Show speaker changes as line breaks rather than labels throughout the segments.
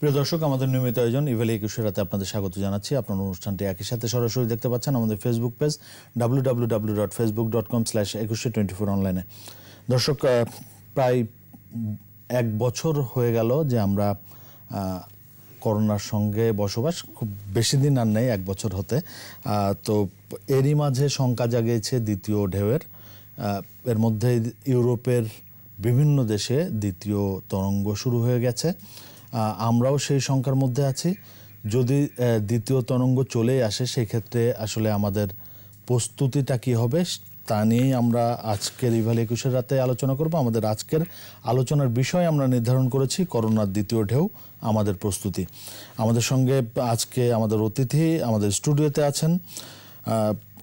প্রিয় দর্শক, আমাদের নিয়মিত আয়োজন ইভ্যালি 21 রাতে আপনাদের স্বাগত জানাচ্ছি। আপনার অনুষ্ঠানটি একই সাথে সরাসরি দেখতে পাচ্ছেন আমাদের ফেসবুক পেজ www.facebook.com/2124 অনলাইনে। দর্শক, প্রায় 1 বছর হয়ে গেল যে আমরা করোনার সঙ্গে বসবাস, খুব বেশি দিন আর নেই 1 বছর হতে। তো এরই মাঝে শঙ্কা জাগিয়েছে দ্বিতীয় ঢেউয়ের। এর মধ্যে ইউরোপের বিভিন্ন দেশে দ্বিতীয় তরঙ্গ শুরু হয়ে গেছে। আমরাও সেই সংখ্যার মধ্যে আছি। যদি দ্বিতীয় তরঙ্গ চলে আসে, সেই ক্ষেত্রে আসলে আমাদের প্রস্তুতিটা কী হবে তা নিয়েই আমরা আজকের ইভ্যালি 21 রাতে আলোচনা করব। আমাদের আজকের আলোচনার বিষয় আমরা নির্ধারণ করেছি করোনার দ্বিতীয় ঢেউ, আমাদের প্রস্তুতি। আমাদের সঙ্গে আজকে আমাদের অতিথি আমাদের স্টুডিওতে আছেন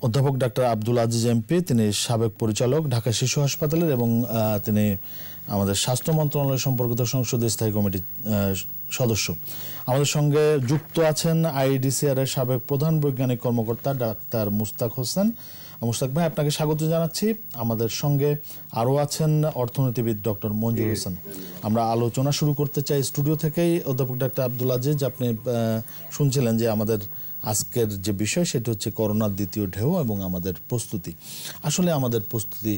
অধ্যাপক ডাক্তার আব্দুল আজিজ এমপি। তিনি সাবেক পরিচালক ঢাকা শিশু হাসপাতালের এবং তিনি আমাদের স্বাস্থ্য মন্ত্রণালয় সম্পর্কিত সংসদীয় স্থায়ী কমিটির সদস্য। আমাদের সঙ্গে যুক্ত আছেন আইডিসিআর এর সাবেক প্রধান বৈজ্ঞানিক কর্মকর্তা ডাক্তার মুস্তাক হোসেন। মুস্তাক ভাই, আপনাকে স্বাগত জানাচ্ছি। আমাদের সঙ্গে আরও আছেন অর্থনীতিবিদ ডক্টর মঞ্জুর হোসেন। আমরা আলোচনা শুরু করতে চাই স্টুডিও থেকেই। অধ্যাপক ডাক্তার আব্দুল আজিজ, আপনি শুনছিলেন যে আমাদের আজকের যে বিষয় সেটা হচ্ছে করোনার দ্বিতীয় ঢেউ এবং আমাদের প্রস্তুতি। আসলে আমাদের প্রস্তুতি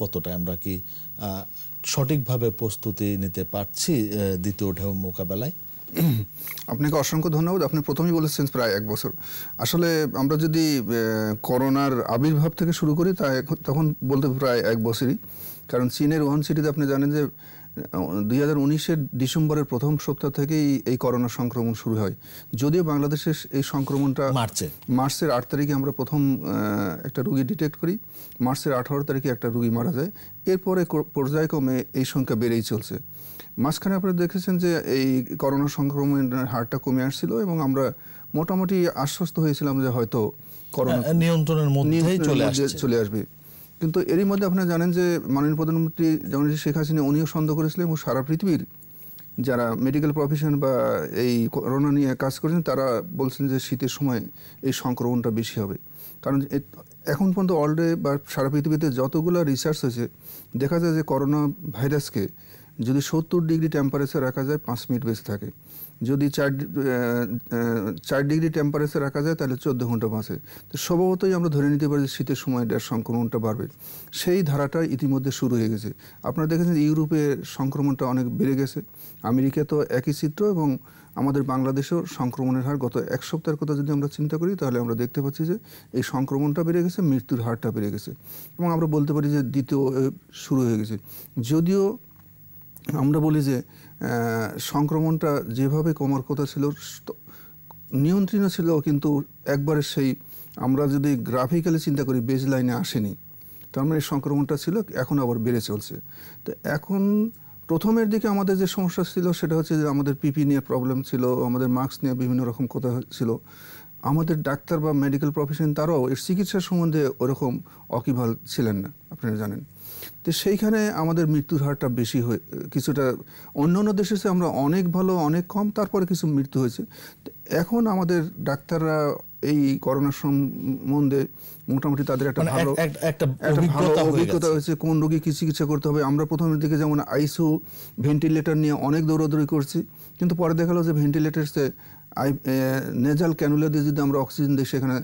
কতটা, আমরা কি সঠিকভাবে প্রস্তুতি নিতে পারছি দ্বিতীয় ঢেউ মোকাবেলায়?
আপনাকে অসংখ্য ধন্যবাদ। আপনি প্রথমেই বলেছেন প্রায় 1 বছর। আসলে আমরা যদি করোনার আবির্ভাব থেকে শুরু করি তখন বলতে প্রায় 1 বছরই। কারণ চীনের উহান সিটিতে আপনি জানেন যে 2019-এর ডিসেম্বরের প্রথম সপ্তাহ থেকেই এই করোনা সংক্রমণ শুরু হয়। যদিও বাংলাদেশের এই সংক্রমণটা মার্চের 8 তারিখে আমরা প্রথম একটা রোগী ডিটেক্ট করি। মার্চের 18 তারিখে একটা রোগী মারা যায়। এরপরে পর্যায়ক্রমে এই সংখ্যা বেড়েই চলছে। মাঝখানে আপনারা দেখেছেন যে এই করোনা সংক্রমণের হারটা কমে আসছিল এবং আমরা মোটামুটি আশ্বস্ত হয়েছিলাম যে হয়তো করোনা
নিয়ন্ত্রণের মধ্যে
চলে আসবে। কিন্তু এরই মধ্যে আপনারা জানেন যে মাননীয় প্রধানমন্ত্রী জননেত্রী শেখ হাসিনা উনিও সন্দেহ করেছিলেন এবং সারা পৃথিবীর যারা মেডিকেল প্রফেশন বা এই করোনা নিয়ে কাজ করেছেন তারা বলছেন যে শীতের সময় এই সংক্রমণটা বেশি হবে। কারণ এখন পর্যন্ত অলরেডি বা সারা পৃথিবীতে যতগুলো রিসার্চ হয়েছে দেখা যায় যে করোনা ভাইরাসকে যদি 70 ডিগ্রি টেম্পারেচার রাখা যায় 5 মিনিট বেঁচে থাকে। যদি 4 ডিগ্রি টেম্পারেচার রাখা যায় তাহলে 14 ঘন্টা বাঁচে। তো স্বভাবতই আমরা ধরে নিতে পারি যে শীতের সময় সংক্রমণটা বাড়বে। সেই ধারাটা ইতিমধ্যে শুরু হয়ে গেছে। আপনারা দেখেছেন ইউরোপে সংক্রমণটা অনেক বেড়ে গেছে। আমেরিকা তো একই চিত্র এবং আমাদের বাংলাদেশেও সংক্রমণের হার গত 1 সপ্তাহের কথা যদি আমরা চিন্তা করি তাহলে আমরা দেখতে পাচ্ছি যে এই সংক্রমণটা বেড়ে গেছে, মৃত্যুর হারটা বেড়ে গেছে এবং আমরা বলতে পারি যে দ্বিতীয় শুরু হয়ে গেছে। যদিও আমরা বলি যে সংক্রমণটা যেভাবে কমার কথা ছিল নিয়ন্ত্রণ ছিল, কিন্তু একবারে সেই আমরা যদি গ্রাফিক্যালি চিন্তা করি বেজ লাইনে আসেনি। তার মানে সংক্রমণটা ছিল, এখন আবার বেড়ে চলছে। তো এখন প্রথমের দিকে আমাদের যে সমস্যা ছিল সেটা হচ্ছে যে আমাদের পিপি নিয়ে প্রবলেম ছিল, আমাদের মাস্ক নিয়ে বিভিন্ন রকম কথা ছিল। আমাদের ডাক্তার বা মেডিকেল প্রফেশন তারাও এর চিকিৎসার সম্বন্ধে ওরকম ওয়াকিবহাল ছিলেন না, আপনারা জানেন। তো সেইখানে আমাদের মৃত্যুর হারটা বেশি হয়ে কিছুটা অন্য দেশের চেয়ে আমরা অনেক ভালো, অনেক কম, তারপরে কিছু মৃত্যু হয়েছে। এখন আমাদের ডাক্তাররা এই করোনা সম্বন্ধে মোটামুটি তাদের একটা ভালো অভিজ্ঞতা হয়েছে, কোন রোগী কি চিকিৎসা করতে হবে। আমরা প্রথমের দিকে যেমন আইসিইউ ভেন্টিলেটর নিয়ে অনেক দৌড়াদৌড়ি করছি, কিন্তু পরে দেখা গেলো যে ভেন্টিলেটর নেজাল ক্যানুলা দিয়ে যদি আমরা অক্সিজেন দিই সেখানে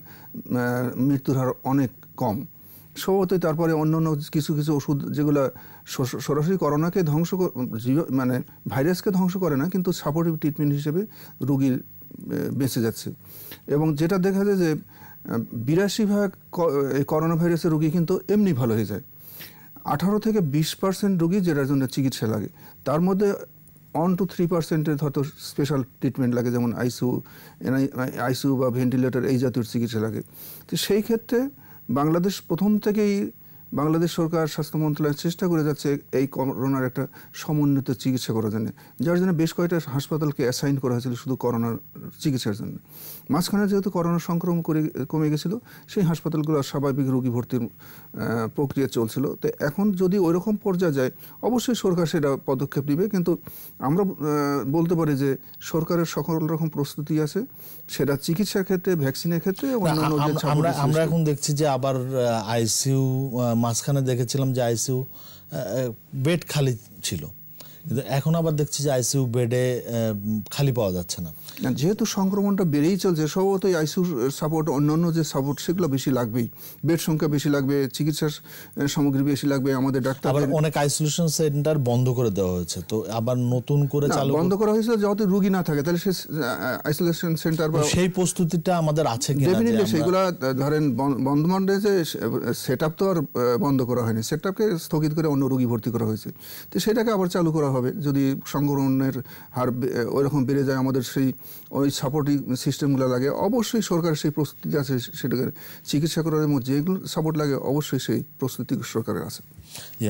মৃত্যুর হার অনেক কম। স্বভাবতই তারপরে অন্য কিছু ওষুধ যেগুলো সরাসরি করোনাকে মানে ভাইরাসকে ধ্বংস করে না, কিন্তু সাপোর্টিভ ট্রিটমেন্ট হিসেবে রোগীর বেঁচে যাচ্ছে। এবং যেটা দেখা যায় যে 82% এই করোনা ভাইরাসের রোগী কিন্তু এমনি ভালো হয়ে যায়। 18 থেকে 20% রোগী যেটার জন্য চিকিৎসা লাগে, তার মধ্যে 1 to 3% হয়তো স্পেশাল ট্রিটমেন্ট লাগে, যেমন আইসিইউ বা ভেন্টিলেটর এই জাতীয় চিকিৎসা লাগে। তো সেই ক্ষেত্রে বাংলাদেশ প্রথম থেকেই বাংলাদেশ সরকার স্বাস্থ্য মন্ত্রণালয় চেষ্টা করে যাচ্ছে এই করোনার একটা সমন্বিত চিকিৎসা করার জন্য, যার জন্য বেশ কয়েকটা হাসপাতালকে অ্যাসাইন করা হয়েছিল শুধু করোনার চিকিৎসার জন্য। মাঝখানে যেহেতু করোনা সংক্রমণ কমে গেছিল, সেই হাসপাতালগুলো স্বাভাবিক রোগী ভর্তির প্রক্রিয়া চলছিল। তো এখন যদি ওইরকম পর্যায়ে যায় অবশ্যই সরকার সেটা পদক্ষেপ নেবে, কিন্তু আমরা বলতে পারি যে সরকারের সকল রকম প্রস্তুতি আছে, সেটা চিকিৎসার ক্ষেত্রে, ভ্যাকসিনের ক্ষেত্রে।
আমরা এখন দেখছি যে আবার আইসিইউ, মাঝখানে দেখেছিলাম যে আইসিইউ বেড খালি ছিল, কিন্তু এখন আবার দেখছি যে আইসিইউ বেডে খালি পাওয়া যাচ্ছে না।
যেহেতু সংক্রমণটা বেড়েই চলছে, সম্ভবত আইসিইউ সাপোর্ট, অন্যান্য যে সাপোর্ট সেগুলো বেশি লাগবেই, বেড সংখ্যা বেশি লাগবে, চিকিৎসার সামগ্রী বেশি লাগবে, আমাদের ডাক্তার
আবার অনেক আইসোলেশন সেন্টার বন্ধ করে দেওয়া হয়েছে, তো আবার নতুন করে চালু
বন্ধ করা হয়েছিল যাতে রোগী না থাকে, তাহলে সে আইসোলেশন সেন্টার বা
সেই প্রস্তুতিটা আমাদের আছে কিনা?
ডেফিনেটলি সেগুলা ধরেন বন্ধ যে সেট আপ তো আর বন্ধ করা হয়নি, সেট আপকে স্থগিত করে অন্য রোগী ভর্তি করা হয়েছে, তো সেটাকে আবার চালু করা হবে যদি সংক্রমণের হার ওইরকম বেড়ে যায়। আমাদের সেই ওই সাপোর্টিং সিস্টেমগুলো লাগে, অবশ্যই সরকারের সেই প্রস্তুতি আছে, সেটাকে চিকিৎসা করার মধ্যে যেগুলো সাপোর্ট লাগে অবশ্যই সেই প্রস্তুতি সরকারের আছে।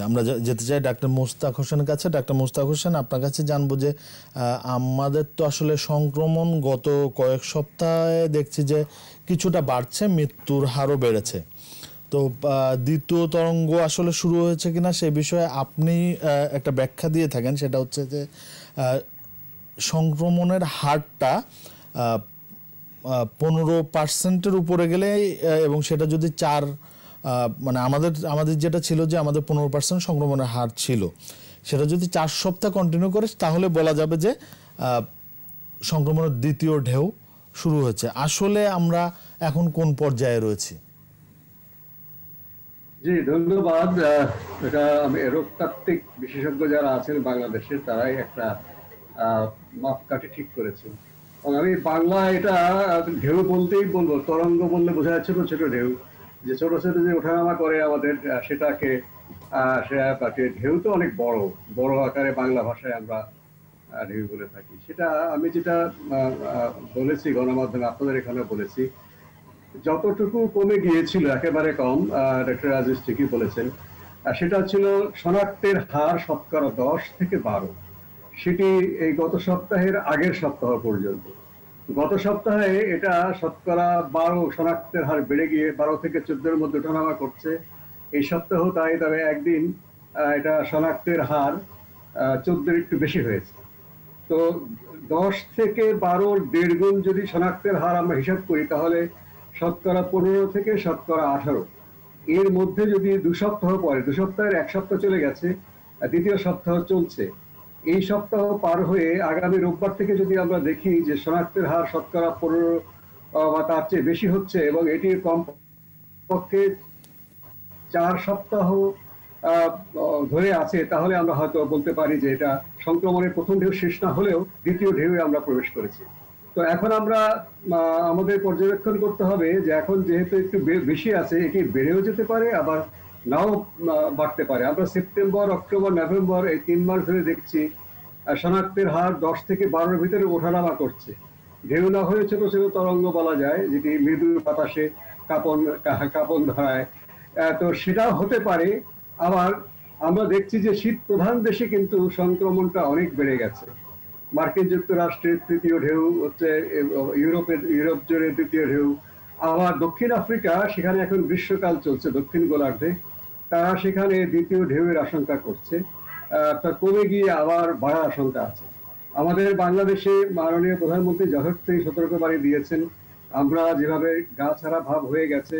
আমরা যেতে চাই ডাক্তার মোস্তাক হোসেনের কাছে। ডাক্তার মোস্তাক হোসেন, আপনার কাছে জানবো যে আমাদের তো আসলে সংক্রমণ গত কয়েক সপ্তাহে দেখছি যে কিছুটা বাড়ছে, মৃত্যুর হারও বেড়েছে, তো দ্বিতীয় তরঙ্গ আসলে শুরু হয়েছে কিনা সে বিষয়ে আপনি একটা ব্যাখ্যা দিয়ে থাকেন। সেটা হচ্ছে যে সংক্রমণের হারটা 15% উপরে গেলে, এবং সেটা যদি মানে আমাদের যেটা ছিল যে আমাদের 15% সংক্রমণের হার ছিল, সেটা যদি 4 সপ্তাহ কন্টিনিউ করে তাহলে বলা যাবে যে সংক্রমণের দ্বিতীয় ঢেউ শুরু হয়েছে। আসলে আমরা এখন কোন পর্যায়ে রয়েছি?
জি, ধন্যবাদ। এটা রোগতাত্ত্বিক বিশেষজ্ঞ যারা আছেন বাংলাদেশের, তারাই একটা মাপকাঠি ঠিক করেছেন। আমি বাংলা এটা ঢেউ বলতেই বলবো, তরঙ্গ বললে বোঝা যায় ছোট ছোট ঢেউ, যে ছোট ছোট যে ওঠানামা করে আমাদের, সেটাকে ঢেউ তো অনেক বড় বড় আকারে বাংলা ভাষায় আমরা ঢেউ বলে থাকি। সেটা আমি যেটা বলেছি গণমাধ্যমে, আপনাদের এখানে বলেছি, যতটুকু কমে গিয়েছিল একেবারে কম, ডক্টর আজিজ ঠিকই বলেছেন, সেটা ছিল শনাক্তের হার 10% থেকে 12। সেটি এই গত সপ্তাহের আগের সপ্তাহ পর্যন্ত। গত সপ্তাহে এটা 12% শনাক্তের হার বেড়ে গিয়ে 12 থেকে 14-এর মধ্যে ওঠানামা করছে। এই সপ্তাহ তাই, তবে একদিন এটা শনাক্তের হার 14-এর একটু বেশি হয়েছে। তো 10 থেকে 12-র 1.5 গুণ যদি শনাক্তের হার আমরা হিসাব করি, তাহলে 15% থেকে 18। এর মধ্যে যদি 2 সপ্তাহ পরে, 2 সপ্তাহের 1 সপ্তাহ চলে গেছে, দ্বিতীয় সপ্তাহ চলছে, এই সপ্তাহ পার হয়ে আগামী রোববার থেকে যদি আমরা দেখি যে শনাক্তের হার 15% বা তার চেয়ে বেশি হচ্ছে, এবং এটি কমপক্ষে 4 সপ্তাহ ধরে আছে, তাহলে আমরা হয়তো বলতে পারি যে এটা সংক্রমণের প্রথম ঢেউ শেষ না হলেও দ্বিতীয় ঢেউয়ে আমরা প্রবেশ করেছি। তো এখন আমরা আমাদের পর্যবেক্ষণ করতে হবে যে এখন যেহেতু একটু বেশি আছে, এটি বেড়েও যেতে পারে, আবার নাও বাড়তে পারে। আমরা সেপ্টেম্বর, অক্টোবর, নভেম্বর এই 3 মাস ধরে দেখছি শনাক্তের হার 10 থেকে 12-এর ভিতরে ওঠানামা করছে। ঢেউ না হয়ে ছোট ছোট তরঙ্গ বলা যায়, যেটি মৃদু বাতাসে কাঁপন ধরায়, তো সেটাও হতে পারে। আবার আমরা দেখছি যে শীত প্রধান দেশে কিন্তু সংক্রমণটা অনেক বেড়ে গেছে। মার্কিন যুক্তরাষ্ট্রের তৃতীয় ঢেউ হচ্ছে, ইউরোপ জুড়ে দ্বিতীয় ঢেউ, আবার দক্ষিণ আফ্রিকা, সেখানে এখন গ্রীষ্মকাল চলছে দক্ষিণ গোলার্ধে, তারা সেখানে দ্বিতীয় ঢেউয়ের আশঙ্কা করছে, তা কমে গিয়ে আবার বাড়ার আশঙ্কা আছে। আমাদের বাংলাদেশে মাননীয় প্রধানমন্ত্রী যথার্থই সতর্কবাণী দিয়েছেন, আমরা যেভাবে গা ছাড়া ভাব হয়ে গেছে,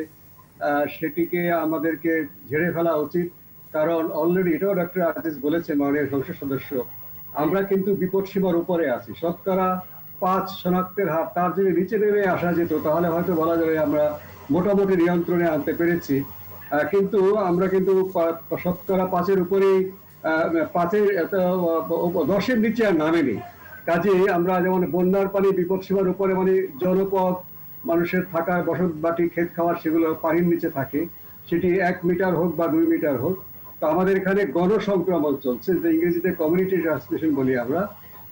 সেটিকে আমাদেরকে ঝেড়ে ফেলা উচিত। কারণ অলরেডি এটাও ডক্টর আজিজ বলেছেন, মাননীয় সংসদ সদস্য, আমরা কিন্তু বিপদ সীমার উপরে আছি। 5% শনাক্তের হার, তার যদি নিচে নেমে আসা যেত তাহলে হয়তো বলা যাবে আমরা মোটামুটি নিয়ন্ত্রণে আনতে পেরেছি, কিন্তু আমরা কিন্তু 5% উপরেই, 10-এর নিচে আর নামেনি। কাজে আমরা যেমন বন্যার পানি বিপদ সীমার উপরে, মানে জনপদ, মানুষের থাকার বসত বাটি, ক্ষেত খাওয়ার, সেগুলো পানির নিচে থাকে, সেটি 1 মিটার হোক বা 2 মিটার হোক। তো আমাদের এখানে গণসংক্রমণ চলছে, যে ইংরেজিতে কমিউনিটি ট্রান্সমিশন বলি আমরা,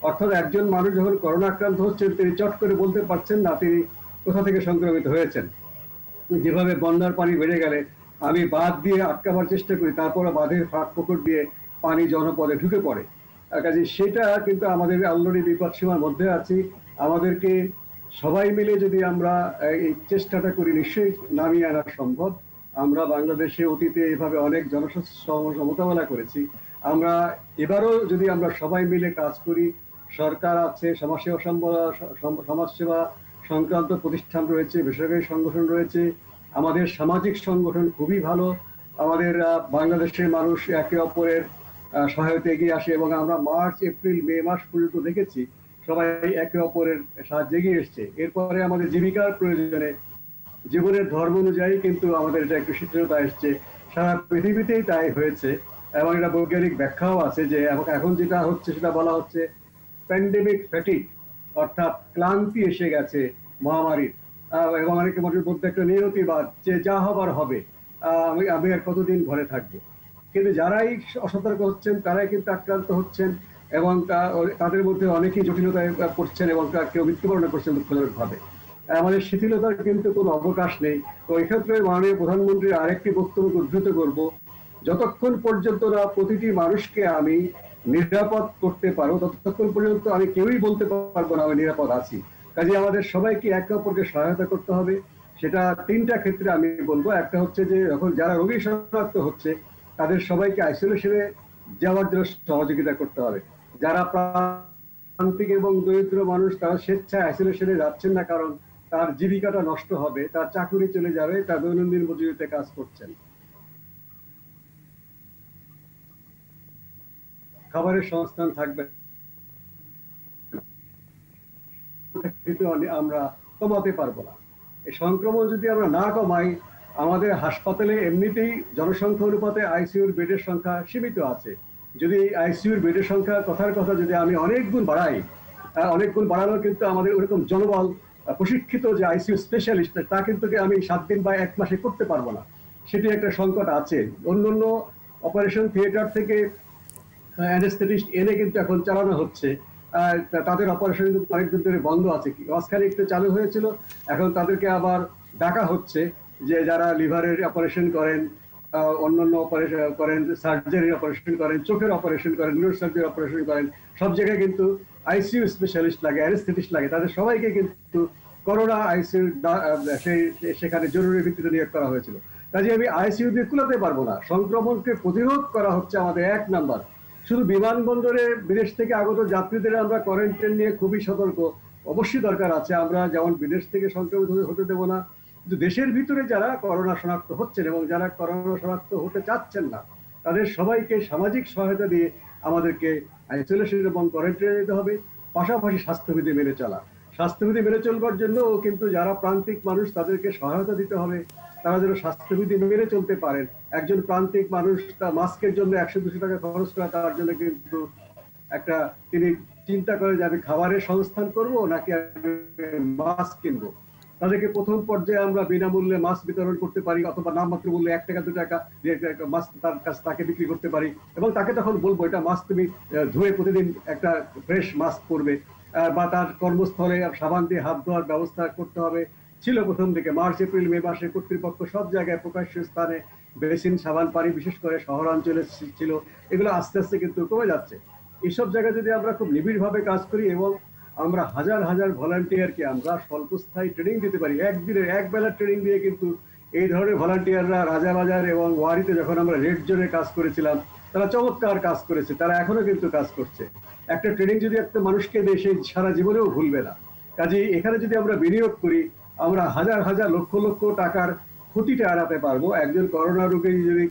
অর্থাৎ একজন মানুষ যখন করোনা আক্রান্ত হচ্ছেন, তিনি চট করে বলতে পারছেন না তিনি কোথা থেকে সংক্রমিত হয়েছেন। যেভাবে বন্যার পানি বেড়ে গেলে আমি বাঁধ দিয়ে আটকাবার চেষ্টা করি, তারপরে বাঁধের ফাঁক পুকুর দিয়ে পানি জনপদে ঢুকে পড়ে, কাজে সেটা কিন্তু আমাদের অলরেডি বিপদ সীমার মধ্যে আছি। আমাদেরকে সবাই মিলে যদি আমরা এই চেষ্টাটা করি, নিশ্চয়ই নামিয়ে আনা সম্ভব। আমরা বাংলাদেশে অতীতে এভাবে অনেক জনস্বাস্থ্য মোকাবেলা করেছি, আমরা এবারও যদি আমরা সবাই মিলে কাজ করি, সরকার আছে, সমাজসেবা সংক্রান্ত প্রতিষ্ঠান রয়েছে, বেসরকারি সংগঠন রয়েছে, আমাদের সামাজিক সংগঠন খুবই ভালো, আমাদের বাংলাদেশের মানুষ একে অপরের সহায়তা এগিয়ে আসে, এবং আমরা মার্চ এপ্রিল মে মাস পর্যন্ত দেখেছি সবাই একে অপরের সাহায্যে এগিয়ে এসছে। এরপরে আমাদের জীবিকার প্রয়োজনে জীবনের ধর্ম অনুযায়ী কিন্তু আমাদের এটা একটু শিথিলতা এসছে, সারা পৃথিবীতেই তাই হয়েছে, এবং এটা বৈজ্ঞানিক ব্যাখ্যাও আছে যে এখন যেটা হচ্ছে সেটা বলা হচ্ছে প্যান্ডেমিক ফ্যাটিক, অর্থাৎ ক্লান্তি এসে গেছে মহামারীর, এবং অনেকের মধ্যে একটা নিয়তিবাদ যে যা হবার হবে, আমি আর কতদিন ঘরে থাকবো। কিন্তু যারাই অসতর্ক হচ্ছেন তারাই কিন্তু আক্রান্ত হচ্ছেন, এবং তাদের মধ্যে অনেকেই জটিলতায় পড়ছেন এবং কেউ মৃত্যুবরণ করছেন দুঃখজনকভাবে। আমাদের শিথিলতার কিন্তু কোনো অবকাশ নেই। তো এক্ষেত্রে মাননীয় প্রধানমন্ত্রীর আরেকটি বক্তব্য উদ্ধৃত করব, যতক্ষণ পর্যন্ত না প্রতিটি মানুষকে আমি নিরাপদ করতে পারবো ততক্ষণ পর্যন্ত আমি কেউই বলতে পারবো না আমি নিরাপদ আছি। কাজে আমাদের সবাইকে একে অপরকে সহায়তা করতে হবে। সেটা তিনটা ক্ষেত্রে আমি বলবো। একটা হচ্ছে যে যখন যারা রোগী শনাক্ত হচ্ছে তাদের সবাইকে আইসোলেশনে যাওয়ার জন্য সহযোগিতা করতে হবে। যারা প্রান্তিক এবং দরিদ্র মানুষ তারা স্বেচ্ছায় আইসোলেশনে যাচ্ছেন না, কারণ তার জীবিকাটা নষ্ট হবে, তার চাকরি চলে যাবে, তার দৈনন্দিন মজুরিতে কাজ করছেন, খাবারের সংস্থান থাকবে, আমরা কমাতে পারবো না। এই সংক্রমণ যদি আমরা না কমাই, আমাদের হাসপাতালে এমনিতেই জনসংখ্যা অনুপাতে আইসিইউর বেডের সংখ্যা সীমিত আছে। যদি আইসিইউর বেডের সংখ্যা কথার কথা যদি আমি অনেক গুণ বাড়াই, অনেক গুণ বাড়ানো কিন্তু আমাদের ওরকম জনবল প্রশিক্ষিত যে আইসিইউ স্পেশালিস্ট তা কিন্তু আমি 7 দিন বা 1 মাসে করতে পারবো না, সেটি একটা সংকট আছে। অন্যান্য অপারেশন থিয়েটার থেকে অ্যানেস্থেটিস্ট এনে কিন্তু এখন চালানো হচ্ছে, তাদের অপারেশন কিন্তু অনেকদিন ধরে বন্ধ আছে, মাঝখানে একটু চালু হয়েছিল, এখন তাদেরকে আবার ডাকা হচ্ছে যে যারা লিভারের অপারেশন করেন, অন্যান্য অপারেশন করেন, সার্জারির অপারেশন করেন, চোখের অপারেশন করেন, নিউরো সার্জারি অপারেশন করেন, সব জায়গায় কিন্তু আইসিইউ স্পেশালিস্ট লাগে, অ্যানেস্থেটিস্ট লাগে, তাদের সবাইকে কিন্তু করোনা আইসিইউ সেখানে জরুরি ভিত্তিতে নিয়োগ করা হয়েছিল। কাজে আমি আইসিইউ দিয়ে কুলাতে পারবো না। সংক্রমণকে প্রতিরোধ করা হচ্ছে আমাদের 1 নাম্বার। শুধু বিমানবন্দরে বিদেশ থেকে আগত যাত্রীদের আমরা কোয়ারেন্টাইন নিয়ে খুবই সতর্ক, অবশ্যই দরকার আছে। আমরা যেমন বিদেশ থেকে সংক্রমিত হতে দেব না, কিন্তু দেশের ভিতরে যারা করোনা শনাক্ত হচ্ছেন এবং যারা করোনা শনাক্ত হতে চাচ্ছেন না তাদের সবাইকে সামাজিক সহায়তা দিয়ে আমাদেরকে আইসোলেশন এবং কোয়ারেন্টাইনে নিতে হবে। পাশাপাশি স্বাস্থ্যবিধি মেনে চলা, স্বাস্থ্যবিধি মেনে চলবার জন্য কিন্তু যারা প্রান্তিক মানুষ তাদেরকে সহায়তা দিতে হবে, তারা যেন স্বাস্থ্যবিধি মেনে চলতে পারেন। একজন প্রান্তিক মানুষ তার মাস্কের জন্য 100-200 টাকা খরচ করা তার জন্য কিন্তু একটা তিনি চিন্তা করে যে আমি খাবারের সংস্থান করব নাকি মাস্ক কিনবো। তাদেরকে প্রথম পর্যায়ে আমরা বিনামূল্যে মাস্ক বিতরণ করতে পারি, অথবা নামমাত্র মূল্যে 1 টাকা 2 টাকা মাস্ক তার কাছে তাকে বিক্রি করতে পারি, এবং তাকে তখন বলবো এটা মাস্ক তুমি ধুয়ে প্রতিদিন একটা ফ্রেশ মাস্ক পরবে, বা তার কর্মস্থলে সাবান দিয়ে হাত ধোয়ার ব্যবস্থা করতে হবে। ছিল প্রথম দিকে মার্চ এপ্রিল মে মাসে কর্তৃপক্ষ সব জায়গায় প্রকাশ্য স্থানে বেসিন সাবান পানি, বিশেষ করে শহরাঞ্চলে ছিল, এগুলো আস্তে আস্তে কিন্তু কমে যাচ্ছে। এইসব জায়গায় যদি আমরা খুব নিবিড়ভাবে কাজ করি এবং আমরা হাজার হাজার ভলান্টিয়ারকে আমরা স্বল্পস্থায়ী ট্রেনিং দিতে পারি, একদিনের এক বেলার ট্রেনিং দিয়ে কিন্তু এই ধরনের ভলান্টিয়াররা রাজাবাজার এবং ওয়ারিতে যখন আমরা রেড জোনে কাজ করেছিলাম তারা চমৎকার কাজ করেছে, তারা এখনো কিন্তু কাজ করছে। একটা ট্রেনিং যদি একটা মানুষকে দেয় সে সারা জীবনেও ভুলবে না। কাজেই এখানে যদি আমরা বিনিয়োগ করি আমরা হাজার হাজার লক্ষ লক্ষ টাকার ক্ষতিটা এড়াতে পারবো। একজন করোনা রোগী যদি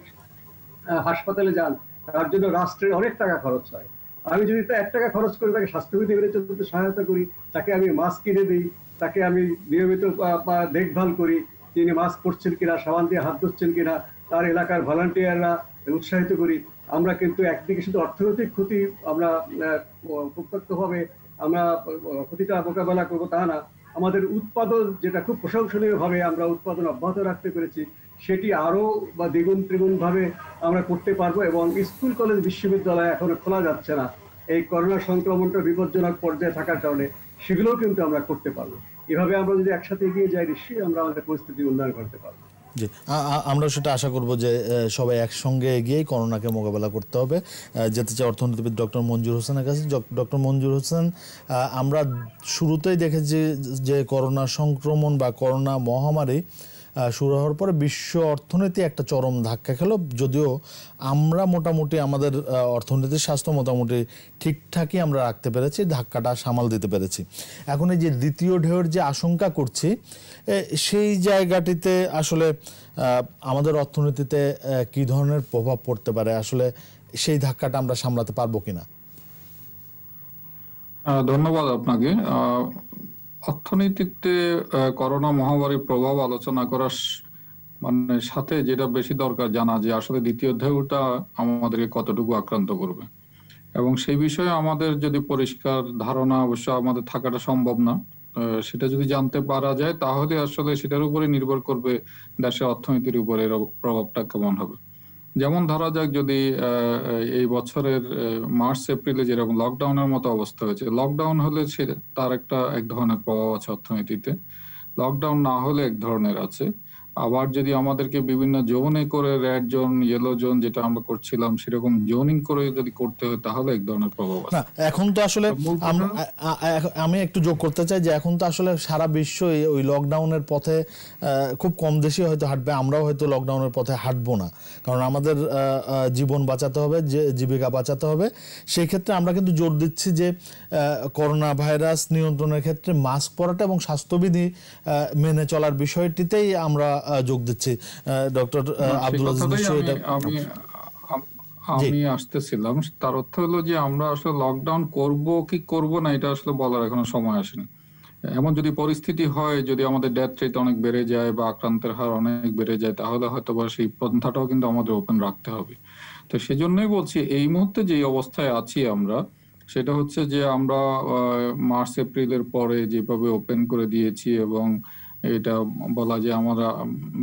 হাসপাতালে যান তার জন্য রাষ্ট্রের অনেক টাকা খরচ হয়। আমি যদি 1 টাকা খরচ করে তাকে স্বাস্থ্যবিধি মেনে চলতে সহায়তা করি, তাকে আমি মাস্ক কিনে দিই, তাকে আমি নিয়মিত দেখভাল করি তিনি মাস্ক পরছেন কিনা, সাবান দিয়ে হাত ধুচ্ছেন কিনা, তার এলাকার ভলান্টিয়াররা উৎসাহিত করি, আমরা কিন্তু একদিকে শুধু অর্থনৈতিক ক্ষতি আমরা প্রত্যক্ষভাবে আমরা ক্ষতিটা মোকাবেলা করবো তা না, আমাদের উৎপাদন যেটা খুব প্রশংসনীয় ভাবে আমরা উৎপাদন অব্যাহত রাখতে পেরেছি সেটি আরো বা দ্বিগুণ ত্রিগুণ ভাবে আমরা করতে পারবো। এবং স্কুল কলেজ বিশ্ববিদ্যালয় এখনো খোলা যাচ্ছে না এই করোনা সংক্রমণটা বিপজ্জনক পর্যায়ে থাকার কারণে, সেগুলোও কিন্তু আমরা করতে পারবো। এভাবে আমরা যদি একসাথে এগিয়ে যাই নিশ্চয়ই আমরা আমাদের পরিস্থিতি উন্নয়ন করতে পারবো।
জি, আমরা সেটা আশা করব যে সবাই একসঙ্গে এগিয়েই করোনাকে মোকাবেলা করতে হবে। যেতে চাই অর্থনীতিবিদ ডক্টর মঞ্জুর হোসেনের কাছে। ডক্টর মঞ্জুর হোসেন, আমরা শুরুতেই দেখেছি যে করোনা সংক্রমণ বা করোনা মহামারী শুরু হওয়ার পরে বিশ্ব অর্থনীতি একটা চরম ধাক্কা খেলো, যদিও আমরা মোটামুটি আমাদের অর্থনীতির স্বাস্থ্য মোটামুটি ঠিকঠাকই আমরা রাখতে পেরেছি, ধাক্কাটা সামাল দিতে পেরেছি। এখন এই যে দ্বিতীয় ঢেউয়ের যে আশঙ্কা করছি সেই জায়গাটিতে আসলে আমাদের অর্থনীতিতে কী ধরনের প্রভাব পড়তে পারে, আসলে সেই ধাক্কাটা আমরা সামলাতে পারবো কিনা?
ধন্যবাদ আপনাকে। অর্থনীতিতে করোনা মহামারীর প্রভাব আলোচনা করার মানে সাথে যেটা বেশি দরকার জানা যে আসলে দ্বিতীয় ঢেউটা আমাদেরকে কতটুকু আক্রান্ত করবে, এবং সেই বিষয়ে আমাদের যদি পরিষ্কার ধারণা অবশ্য আমাদের থাকাটা সম্ভব না, সেটা যদি জানতে পারা যায় তাহলে আসলে সেটার উপরে নির্ভর করবে দেশের অর্থনীতির উপরে এর প্রভাবটা কেমন হবে। যেমন ধরা যাক যদি এই বছরের মার্চ এপ্রিলে যেরকম লকডাউনের মতো অবস্থা হয়েছে, লকডাউন হলে তার এক ধরনের প্রভাব আছে অর্থনীতিতে, লকডাউন না হলে এক ধরনের আছে। আবার যদি আমাদেরকে বিভিন্ন জোনে করে রেড জোন, ইয়েলো জোন যেটা আমরা করছিলাম সেরকম জোনিং করে যদি করতে হয় তাহলে এক ধরনের প্রভাব আছে।
না, এখন তো আসলে আমি একটু যোগ করতে চাই যে এখন তো আসলে সারা বিশ্বই ওই লকডাউনের পথে খুব কম দেশই হয়তো হাঁটবে, আমরাও হয়তো লকডাউনের পথে হাঁটবো না, কারণ আমাদের জীবন বাঁচাতে হবে, জীবিকা বাঁচাতে হবে। সেই ক্ষেত্রে আমরা কিন্তু জোর দিচ্ছি যে করোনা ভাইরাস নিয়ন্ত্রণের ক্ষেত্রে মাস্ক পরাটা এবং স্বাস্থ্যবিধি মেনে চলার বিষয়টিতেই আমরা যোগ দিচ্ছি। ডক্টর আব্দুল আজিজ নিশ্চয়ই এটা
আমি আসতেছিলাম, তার অর্থ হলো যে আমরা আসলে লকডাউন করব কি করব না এটা আসলে বলার এখনো সময় আসেনি। এমন যদি পরিস্থিতি হয়, যদি আমাদের ডেথ রেট অনেক বেড়ে যায় বা আক্রান্তের হার অনেক বেড়ে যায়, তাহলে হয়তো বা সেই পন্থাটাও কিন্তু আমাদের ওপেন রাখতে হবে। তো সেজন্যই বলছি এই মুহূর্তে যে অবস্থায় আছি আমরা, সেটা হচ্ছে যে আমরা মার্চ এপ্রিলের পরে যেভাবে ওপেন করে দিয়েছি, এবং এটা বলা যে আমরা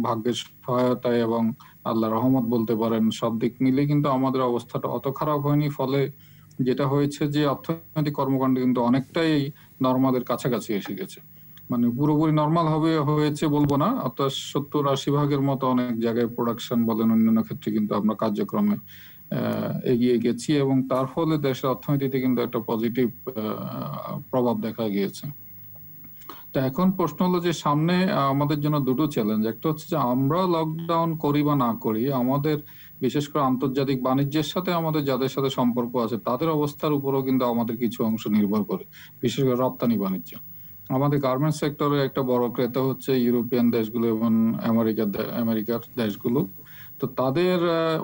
ভাগ্যের সহায়তায় এবং আল্লাহ রহমত বলতে পারেন, সব দিক মিলে কিন্তু আমাদের অবস্থাটা অত খারাপ হয়নি। ফলে যেটা হয়েছে যে অর্থনৈতিক কর্মকাণ্ড কিন্তু অনেকটাই নরমালের কাছাকাছি এসে গেছে। মানে পুরোপুরি নরমাল হয়েছে বলবো না, অর্থাৎ 70-80% মতো অনেক জায়গায় প্রোডাকশন বলেন অন্যান্য ক্ষেত্রে কিন্তু আমরা কার্যক্রমে এগিয়ে গেছি, এবং তার ফলে দেশের অর্থনীতিতে কিন্তু একটা পজিটিভ প্রভাব দেখা গিয়েছে। তো এখন প্রশ্ন হলো যে সামনে আমাদের জন্য দুটো চ্যালেঞ্জ, একটা হচ্ছে যে আমরা লকডাউন করি বা না করি, আমাদের বিশেষ করে আন্তর্জাতিক বাণিজ্যের সাথে আমাদের যাদের সাথে সম্পর্ক আছে তাদের অবস্থার উপরও কিন্তু আমাদের কিছু অংশ নির্ভর করে, বিশেষ করে রপ্তানি বাণিজ্য। আমাদের গার্মেন্টস সেক্টরের একটা বড় ক্রেতা হচ্ছে ইউরোপিয়ান দেশগুলো এবং আমেরিকার দেশগুলো। তো তাদের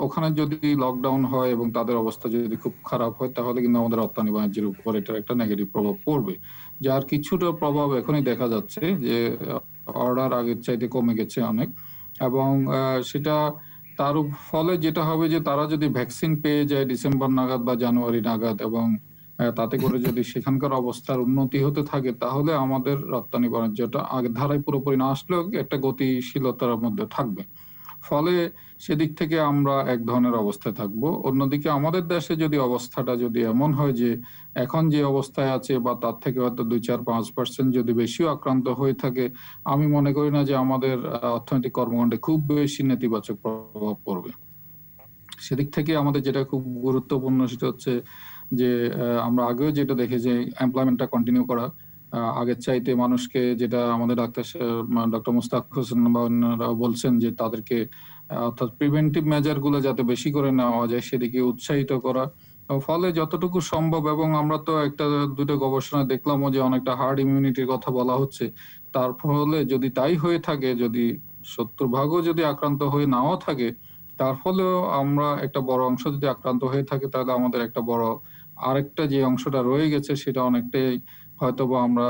ওখানে যদি লকডাউন হয় এবং তাদের অবস্থা যদি খুব খারাপ হয়, তাহলে কিন্তু আমাদের রপ্তানি বাণিজ্যের উপর এটার একটা নেগেটিভ প্রভাব পড়বে, যার কিছুটা প্রভাব এখনই দেখা যাচ্ছে যে অর্ডার আগের চাইতে কমে গেছে অনেক। এবং সেটা তার ফলে যেটা হবে যে তারা যদি ভ্যাকসিন পেয়ে যায় ডিসেম্বর নাগাদ বা জানুয়ারি নাগাদ, এবং তাতে করে যদি সেখানকার অবস্থার উন্নতি হতে থাকে, তাহলে আমাদের রপ্তানি বাণিজ্যটা আগের ধারায় পুরোপুরি না আসলেও একটা গতিশীলতার মধ্যে থাকবে। ফলে সেদিক থেকে আমরা এক ধরনের অবস্থায় থাকবো। অন্যদিকে আমাদের দেশে যদি অবস্থাটা যদি এমন হয় যে এখন যে অবস্থায় আছে বা তার থেকে হয়তো 2-4-5% যদি বেশিও আক্রান্ত হয়ে থাকে, আমি মনে করি না যে আমাদের অর্থনৈতিক কর্মকাণ্ডে খুব বেশি নেতিবাচক প্রভাব পড়বে। সেদিক থেকে আমাদের যেটা খুব গুরুত্বপূর্ণ সেটা হচ্ছে যে আমরা আগেও যেটা দেখি যে এমপ্লয়মেন্টটা কন্টিনিউ করা, আগের চাইতে মানুষকে, যেটা আমাদের ডক্টর মুস্তাক হোসেন বা অন্যরা বলছেন যে তাদেরকে অর্থাৎ প্রিভেন্টিভ মেজার গুলো যাতে বেশি করে নেওয়া যায় সেদিকে উৎসাহিত করা, ফলে যতটুকু সম্ভব। এবং আমরা তো দুটো গবেষণা দেখলামও যে অনেকটা হার্ড ইমিউনিটির কথা বলা হচ্ছে, তার ফলে যদি তাই হয়ে থাকে, যদি 70% যদি আক্রান্ত হয়ে নাও থাকে, তার ফলেও আমরা একটা বড় অংশ যদি আক্রান্ত হয়ে থাকে, তাহলে আমাদের একটা বড় আরেকটা যে অংশটা রয়ে গেছে সেটা অনেকটাই হয়তোবা আমরা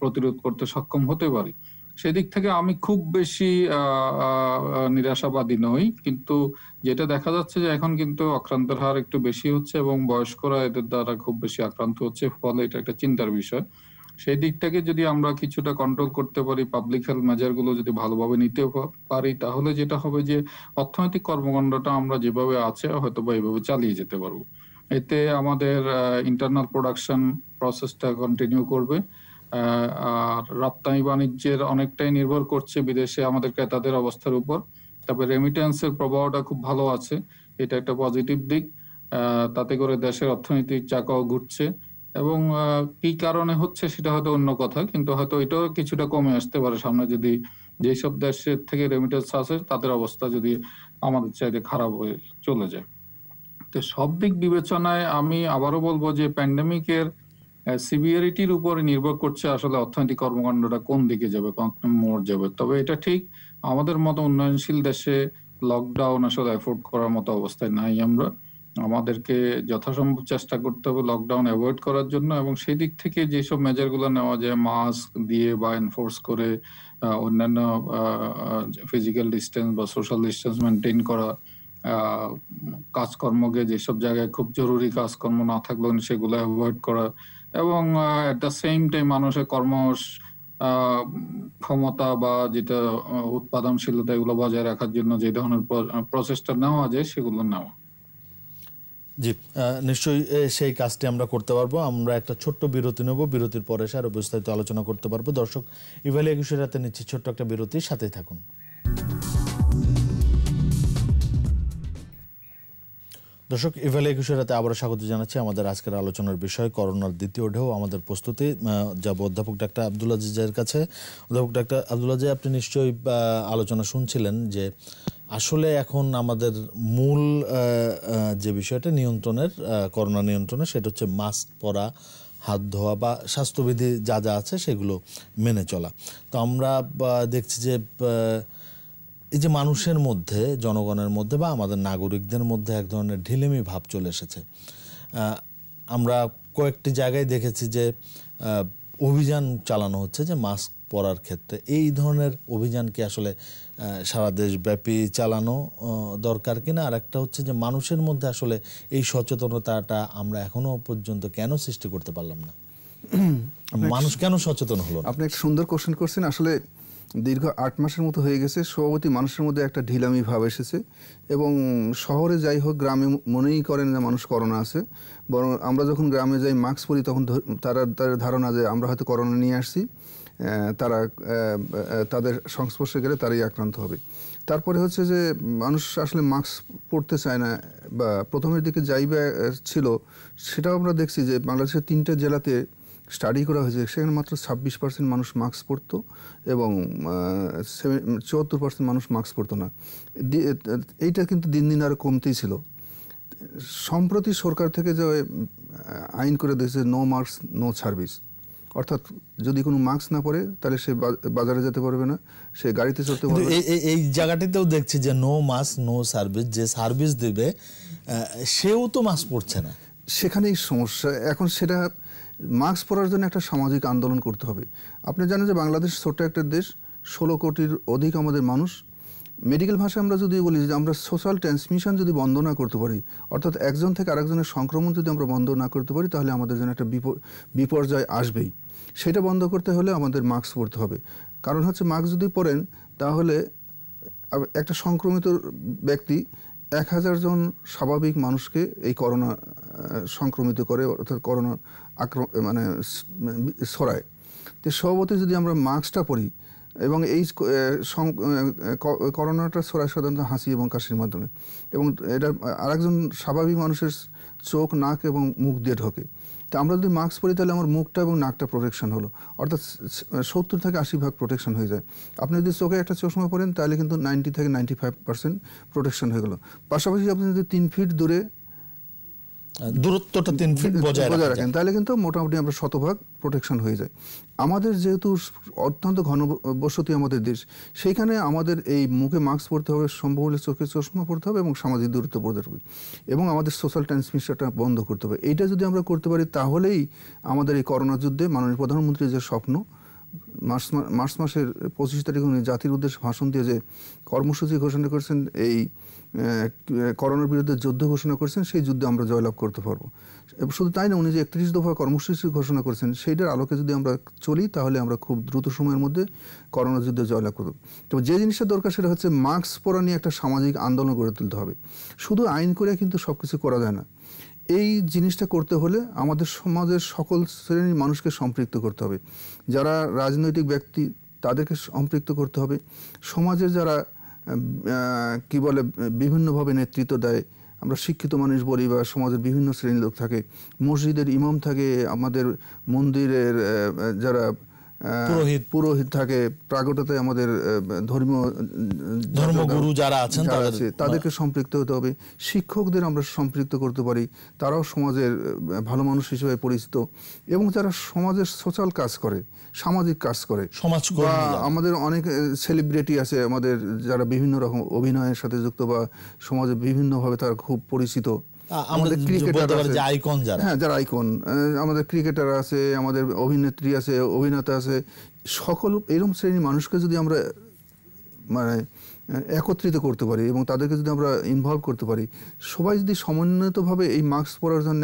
প্রতিরোধ করতে সক্ষম হতে পারি। সেদিক থেকে আমি খুব বেশি নিরাশাবাদী নই, কিন্তু যেটা দেখা যাচ্ছে যে এখন কিন্তু আক্রান্তের হার একটু বেশি হচ্ছে এবং বয়স্করা এদের দ্বারা খুব বেশি আক্রান্ত হচ্ছে, ফলে এটা একটা চিন্তার বিষয়। সেই দিকটাকে যদি আমরা কিছুটা কন্ট্রোল করতে পারি, পাবলিক হেলথ মেজার গুলো যদি ভালোভাবে নিতে পারি, তাহলে যেটা হবে যে অর্থনৈতিক কর্মকাণ্ডটা আমরা যেভাবে আছে হয়তোবা এইভাবে চালিয়ে যেতে পারবো। এতে আমাদের ইন্টারনাল প্রোডাকশন প্রসেসটা কন্টিনিউ করবে, আর রপ্তানি বাণিজ্যের অনেকটাই নির্ভর করছে বিদেশে আমাদের ক্রেতাদের অবস্থার উপর। তবে রেমিটেন্সের প্রভাবটা খুব ভালো আছে, এটা একটা পজিটিভ দিক। তাতে করে দেশের অর্থনৈতিক চাকাও ঘুরছে, এবং কি কারণে হচ্ছে সেটা হয়তো অন্য কথা, কিন্তু হয়তো এটাও কিছুটা কমে আসতে পারে সামনে, যদি যেসব দেশের থেকে রেমিটেন্স আসে তাদের অবস্থা যদি আমাদের চাইতে খারাপ হয়ে চলে যায়। তো সব দিক বিবেচনায় আমি আবারও বলবো যে প্যান্ডেমিকের সিভিয়ারিটির উপর নির্ভর করছে আসলে অর্থনৈতিক কর্মকাণ্ডটা কোন দিকে যাবে, কোন মোড় যাবে। তবে এটা ঠিক আমাদের মতো উন্নয়নশীল দেশে লকডাউন আসলে এফোর্ড করার মতো অবস্থায় নাই আমরা। আমাদেরকে যথাসম্ভব চেষ্টা করতে হবে লকডাউন অ্যাভয়েড করার জন্য, এবং সেই দিক থেকে যেসব মেজারগুলো নেওয়া যায়, মাস্ক দিয়ে বা এনফোর্স করে, অন্যান্য ফিজিক্যাল ডিস্টেন্স বা সোশ্যাল ডিস্টেন্স মেনটেন করা, কাজকর্মকে যেসব জায়গায় খুব জরুরি কাজকর্ম না থাকলেও সেগুলো অ্যাভয়েড করা, এবং এট দ্য সেম টাইম মানুষের ক্ষমতা বা যেটা উৎপাদনশীলতা এগুলো বজায় রাখার জন্য যে ধরনের প্রচেষ্টা নেওয়া যায় সেগুলো নেওয়া।
জি, নিশ্চয়ই সেই কাজটি আমরা করতে পারবো। আমরা একটা ছোট্ট বিরতি নেব, বিরতির পরে এসে আরো বিস্তারিত আলোচনা করতে পারবো। দর্শক, ইভ্যালি 21 রাতে নিচ্ছি ছোট্ট একটা বিরতি, সাথেই থাকুন। দর্শক, ইভ্যালি 21 রাতে আবারও স্বাগত জানাচ্ছি। আমাদের আজকের আলোচনার বিষয় করোনার দ্বিতীয় ঢেউ, আমাদের প্রস্তুতি। যাব অধ্যাপক ডাক্তার আব্দুল আজিজের কাছে। অধ্যাপক ডাক্তার আব্দুল আজিজ, আপনি নিশ্চয়ই আলোচনা শুনছিলেন যে আসলে এখন আমাদের মূল যে বিষয়টা নিয়ন্ত্রণের, করোনা নিয়ন্ত্রণের, সেটা হচ্ছে মাস্ক পরা, হাত ধোয়া বা স্বাস্থ্যবিধি যা যা আছে সেগুলো মেনে চলা। তো আমরা দেখছি যে এই যে মানুষের মধ্যে, জনগণের মধ্যে বা আমাদের নাগরিকদের মধ্যে এক ধরনের ঢিলেমি ভাব চলে এসেছে। আমরা কয়েকটি জায়গায় দেখেছি যে অভিযান চালানো হচ্ছে যে মাস্ক পরার ক্ষেত্রে। এই ধরনের অভিযান কি আসলে সারা দেশব্যাপী চালানো দরকার কিনা? আর একটা হচ্ছে যে মানুষের মধ্যে আসলে এই সচেতনতাটা আমরা এখনো পর্যন্ত কেন সৃষ্টি করতে পারলাম না? মানুষ কেন সচেতন হলো না?
আপনি একটা সুন্দর কোশ্চেন করছেন। আসলে দীর্ঘ 8 মাসের মতো হয়ে গেছে, স্বভাবতই মানুষের মধ্যে একটা ঢিলামি ভাব এসেছে, এবং শহরে যাই হোক, গ্রামে মনেই করেন যে মানুষ করোনা আছে। বরং আমরা যখন গ্রামে যাই মাস্ক পরি, তখন তাদের ধারণা যে আমরা হয়তো করোনা নিয়ে আসছি, তারা তাদের সংস্পর্শে গেলে তারাই আক্রান্ত হবে। তারপরে হচ্ছে যে মানুষ আসলে মাস্ক পরতে চায় না, বা প্রথমের দিকে যাই বা ছিল, সেটাও আমরা দেখছি যে বাংলাদেশের 3টে জেলাতে স্টাডি করা হয়েছে, সেখানে মাত্র 26% মানুষ মাস্ক পরতো এবং 74% মানুষ মাস্ক পরতো না। এইটা কিন্তু দিন দিন আরও কমতেই ছিল। সম্প্রতি সরকার থেকে যে আইন করে দিয়েছে নো মাস্ক নো সার্ভিস, অর্থাৎ যদি কোনো মাস্ক না পরে তাহলে সে বাজারে যেতে পারবে না, সে গাড়িতে চড়তে পারবে না।
এই জায়গাটিতেও দেখছি যে নো মাস্ক নো সার্ভিস, যে সার্ভিস দেবে সেও তো মাস্ক পরছে না।
সেখানেই সমস্যা। এখন সেটা মাস্ক পরার জন্য একটা সামাজিক আন্দোলন করতে হবে। আপনি জানেন যে বাংলাদেশ ছোট্ট একটা দেশ, 16 কোটির অধিক আমাদের মানুষ। মেডিকেল ভাষায় আমরা যদি বলি যে আমরা সোশ্যাল ট্রান্সমিশন যদি বন্ধ না করতে পারি, অর্থাৎ একজন থেকে আরেকজনের সংক্রমণ যদি আমরা বন্ধ না করতে পারি, তাহলে আমাদের জন্য একটা বিপর্যয় আসবেই। সেটা বন্ধ করতে হলে আমাদের মাস্ক পরতে হবে। কারণ হচ্ছে মাস্ক যদি পরেন, তাহলে একটা সংক্রমিত ব্যক্তি 1000 জন স্বাভাবিক মানুষকে এই করোনা সংক্রমিত করে, অর্থাৎ করোনা ছড়ায়। তো স্বভাবতই যদি আমরা মাস্কটা পরি, এবং এই করোনাটা ছড়ায় সাধারণত হাসি এবং কাশির মাধ্যমে, এবং এটা আরেকজন স্বাভাবিক মানুষের চোখ, নাক এবং মুখ দিয়ে ঢোকে। তো আমরা যদি মাস্ক পরি, তাহলে আমার মুখটা এবং নাকটা প্রোটেকশন হলো, অর্থাৎ 70 থেকে 80% প্রোটেকশন হয়ে যায়। আপনি যদি চোখে একটা চশমা পরেন, তাহলে কিন্তু 90 থেকে 95% প্রোটেকশন হয়ে গেল। পাশাপাশি আপনি যদি 3 ফিট দূরে
দূরত্বটা 3 ফিট বজায় রাখেন,
তাহলে কিন্তু মোটামুটি আমরা 100% প্রোটেকশন হয়ে যায়। আমাদের যেহেতু অত্যন্ত ঘনবসতি আমাদের দেশ, সেইখানে আমাদের এই মুখে মাস্ক পরতে হবে, সম্ভব হলে চোখে চশমা পরতে হবে, এবং সামাজিক দূরত্ব বজায় রাখতে হবে, এবং আমাদের সোশ্যাল ট্রান্সমিশনটা বন্ধ করতে হবে। এইটা যদি আমরা করতে পারি, তাহলেই আমাদের এই করোনা যুদ্ধে মাননীয় প্রধানমন্ত্রীর যে স্বপ্ন, মার্চ মাসের 25 তারিখে উনি জাতির উদ্দেশ্যে ভাষণ দিয়ে যে কর্মসূচি ঘোষণা করেছেন, এই করোনার বিরুদ্ধে যুদ্ধ ঘোষণা করেছেন, সেই যুদ্ধে আমরা জয়লাভ করতে পারবো। শুধু তাই না, উনি যে 31 দফা কর্মসূচি ঘোষণা করেছেন, সেইটার আলোকে যদি আমরা চলি, তাহলে আমরা খুব দ্রুত সময়ের মধ্যে করোনা যুদ্ধে জয়লাভ করব। তো যে জিনিসটা দরকার, সেটা হচ্ছে মাস্ক পরা নিয়ে একটা সামাজিক আন্দোলন গড়ে তুলতে হবে। শুধু আইন করে কিন্তু সব কিছু করা যায় না। এই জিনিসটা করতে হলে আমাদের সমাজের সকল শ্রেণীর মানুষকে সম্পৃক্ত করতে হবে। যারা রাজনৈতিক ব্যক্তি, তাদেরকে সম্পৃক্ত করতে হবে। সমাজের যারা কি বলে বিভিন্নভাবে নেতৃত্ব দেয়, আমরা শিক্ষিত মানুষ বলি, বা সমাজের বিভিন্ন শ্রেণীর লোক থাকে, মসজিদের ইমাম থাকে, আমাদের মন্দিরের যারা পুরোহিত থাকে, প্রাগটতে আমাদের ধর্মগুরু যারা আছেন তাদেরকে সম্পৃক্ত হতে হবে। শিক্ষকদের আমরা সম্পৃক্ত করতে পারি, তারাও সমাজের ভালো মানুষ হিসেবে পরিচিত। এবং যারা সমাজের সোশ্যাল কাজ করে, সামাজিক কাজ করে, বা আমাদের অনেক সেলিব্রিটি আছে আমাদের, যারা বিভিন্ন রকম অভিনয়ের সাথে যুক্ত বা সমাজে বিভিন্নভাবে তারা খুব পরিচিত,
আমরা বলতে পারি যে আইকন যারা,
হ্যাঁ যারা আইকন, আমাদের ক্রিকেটার আছে, আমাদের অভিনেত্রী আছে, অভিনেতা আছে, সকল এরকম শ্রেণীর মানুষকে যদি আমরা মানে একত্রিত করতে পারি এবং তাদেরকে যদি আমরা ইনভলভ করতে পারি, সবাই যদি সমন্বিতভাবে এই মাস্ক পরার জন্য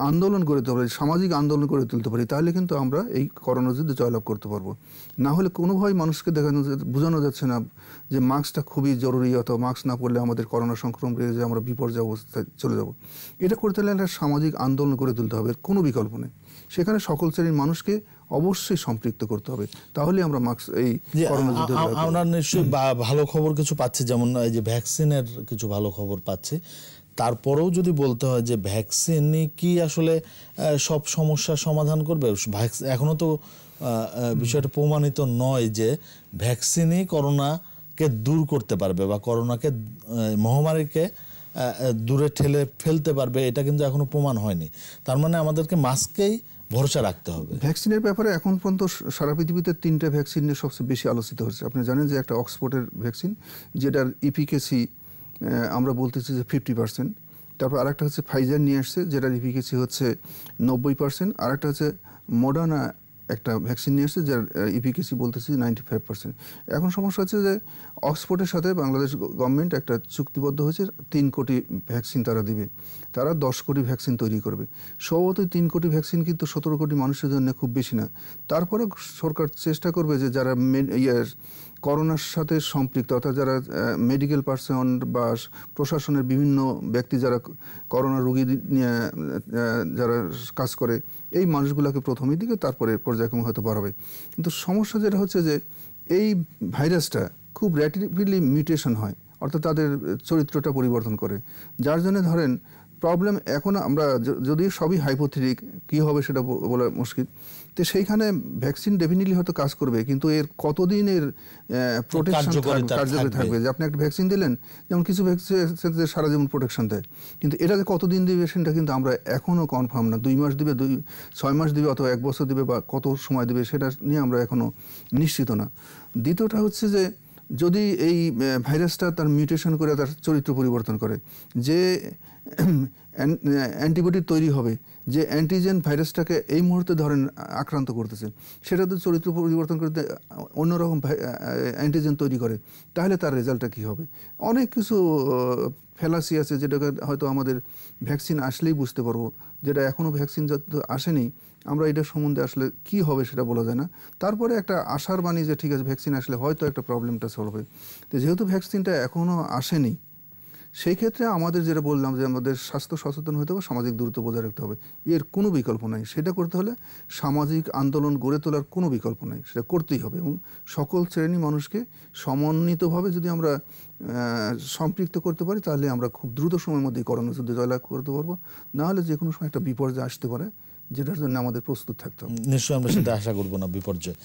আন্দোলন করে তুলতে পারি, সামাজিক আন্দোলন করে তুলতে পারি, তাহলে কিন্তু আমরা এই করোনা যুদ্ধে জয়লাভ করতে পারবো। না হলে কোনোভাবেই মানুষকে বোঝানো যাচ্ছে না যে মাস্কটা খুবই জরুরি, অথবা মাস্ক না পরলে আমাদের করোনা সংক্রমণ বেড়ে যায়, আমরা বিপর্যয় অবস্থায় চলে যাব। এটা করতে হলে একটা সামাজিক আন্দোলন করে তুলতে হবে, কোনো বিকল্প নেই। সেখানে সকল শ্রেণীর মানুষকে অবশ্যই সম্পৃক্ত করতে হবে, তাহলে আমরা মাস্ক এই করোনা যুদ্ধে
আমরা নিশ্চয়ই ভালো খবর কিছু পাচ্ছি, যেমন এই যে ভ্যাকসিনের কিছু ভালো খবর পাচ্ছি। তারপরেও যদি বলতে হয় যে ভ্যাকসিনই কি আসলে সব সমস্যার সমাধান করবে, এখনো তো বিষয়টা প্রমাণিত নয় যে ভ্যাকসিনই করোনাকে দূর করতে পারবে বা করোনাকে মহামারীকে দূরে ঠেলে ফেলতে পারবে, এটা কিন্তু এখনো প্রমাণ হয়নি। তার মানে আমাদেরকে মাস্কেই ভরসা রাখতে হবে।
ভ্যাকসিনের ব্যাপারে এখন পর্যন্ত সারা পৃথিবীতে 3টে ভ্যাকসিন নিয়ে সবচেয়ে বেশি আলোচিত হচ্ছে। আপনি জানেন যে একটা অক্সফোর্ডের ভ্যাকসিন, যেটার ইফিকেসি আমরা বলতেছি যে 50%। তারপর আরেকটা হচ্ছে ফাইজার নিয়ে আসছে, যেটার ইফিকেসি হচ্ছে 90%। আরেকটা হচ্ছে মডার্না একটা ভ্যাকসিন নিয়ে আসছে, যার ইফিকেসি বলতেছি 95%। এখন সমস্যা হচ্ছে যে অক্সফোর্ডের সাথে বাংলাদেশ গভর্নমেন্ট একটা চুক্তিবদ্ধ হয়েছে, 3 কোটি ভ্যাকসিন তারা দিবে, তারা 10 কোটি ভ্যাকসিন তৈরি করবে। সম্ভবত 3 কোটি ভ্যাকসিন কিন্তু 17 কোটি মানুষের জন্য খুব বেশি না। তারপরে সরকার চেষ্টা করবে যে যারা করোনার সাথে সম্পৃক্ত, অর্থাৎ যারা মেডিকেল পার্সন বা প্রশাসনের বিভিন্ন ব্যক্তি যারা করোনা রোগী নিয়ে যারা কাজ করে, এই মানুষগুলোকে প্রথমের দিকে, তারপরে পর্যায়ক্রমে হয়তো বাড়াবে। কিন্তু সমস্যা যেটা হচ্ছে যে এই ভাইরাসটা খুব র্যাপিডলি মিউটেশন হয়, অর্থাৎ তাদের চরিত্রটা পরিবর্তন করে, যার জন্য ধরেন প্রবলেম এখন আমরা যদি সবই হাইপোথেটিক, কী হবে সেটা বলা মুশকিল। তো সেইখানে ভ্যাকসিন ডেফিনেটলি হয়তো কাজ করবে, কিন্তু এর কতদিন এর প্রোটেকশন কার্যকরী থাকবে। যে আপনি একটা ভ্যাকসিন দিলেন, যেমন কিছু ভ্যাকসিন সারা জীবন প্রোটেকশন দেয়, কিন্তু এটা যে কতদিন দিবে সেটা কিন্তু আমরা এখনও কনফার্ম না। 2 মাস দিবে, 6 মাস দিবে, অথবা 1 বছর দিবে, বা কত সময় দিবে সেটা নিয়ে আমরা এখনও নিশ্চিত না। দ্বিতীয়টা হচ্ছে যে যদি এই ভাইরাসটা তার মিউটেশন করে তার চরিত্র পরিবর্তন করে, যে অ্যান্টিবডি তৈরি হবে, যে অ্যান্টিজেন ভাইরাসটাকে এই মুহূর্তে ধরেন আক্রান্ত করতেছে, সেটা তো চরিত্র পরিবর্তন করতে অন্যরকম অ্যান্টিজেন তৈরি করে, তাহলে তার রেজাল্টটা কী হবে? অনেক কিছু ফ্যালাসি আছে যেটাকে হয়তো আমাদের ভ্যাকসিন আসলেই বুঝতে পারবো, যেটা এখনও ভ্যাকসিন যত আসেনি, আমরা এটা সম্বন্ধে আসলে কি হবে সেটা বলা যায় না। তারপরে একটা আশার বাণী যে ঠিক আছে ভ্যাকসিন আসলে হয়তো একটা প্রবলেমটা সলভ হবে। তো যেহেতু ভ্যাকসিনটা এখনও আসেনি, সেই ক্ষেত্রে আমাদের যেটা বললাম যে আমাদের স্বাস্থ্য সচেতন হতে হবে, সামাজিক দূরত্ব বজায় রাখতে হবে, এর কোনো বিকল্প নাই। সেটা করতে হলে সামাজিক আন্দোলন গড়ে তোলার কোনো বিকল্প নেই, সেটা করতেই হবে। এবং সকল শ্রেণী মানুষকে সমন্বিতভাবে যদি আমরা সম্পৃক্ত করতে পারি, তাহলে আমরা খুব দ্রুত সময়ের মধ্যে করোনা যুদ্ধে জয়লাভ করতে পারবো। নাহলে যে কোনো সময় একটা বিপর্যয় আসতে পারে, যেটার জন্য আমাদের প্রস্তুত থাকতে হবে।
নিশ্চয়ই আমরা সেটা আশা করবো না বিপর্যয়।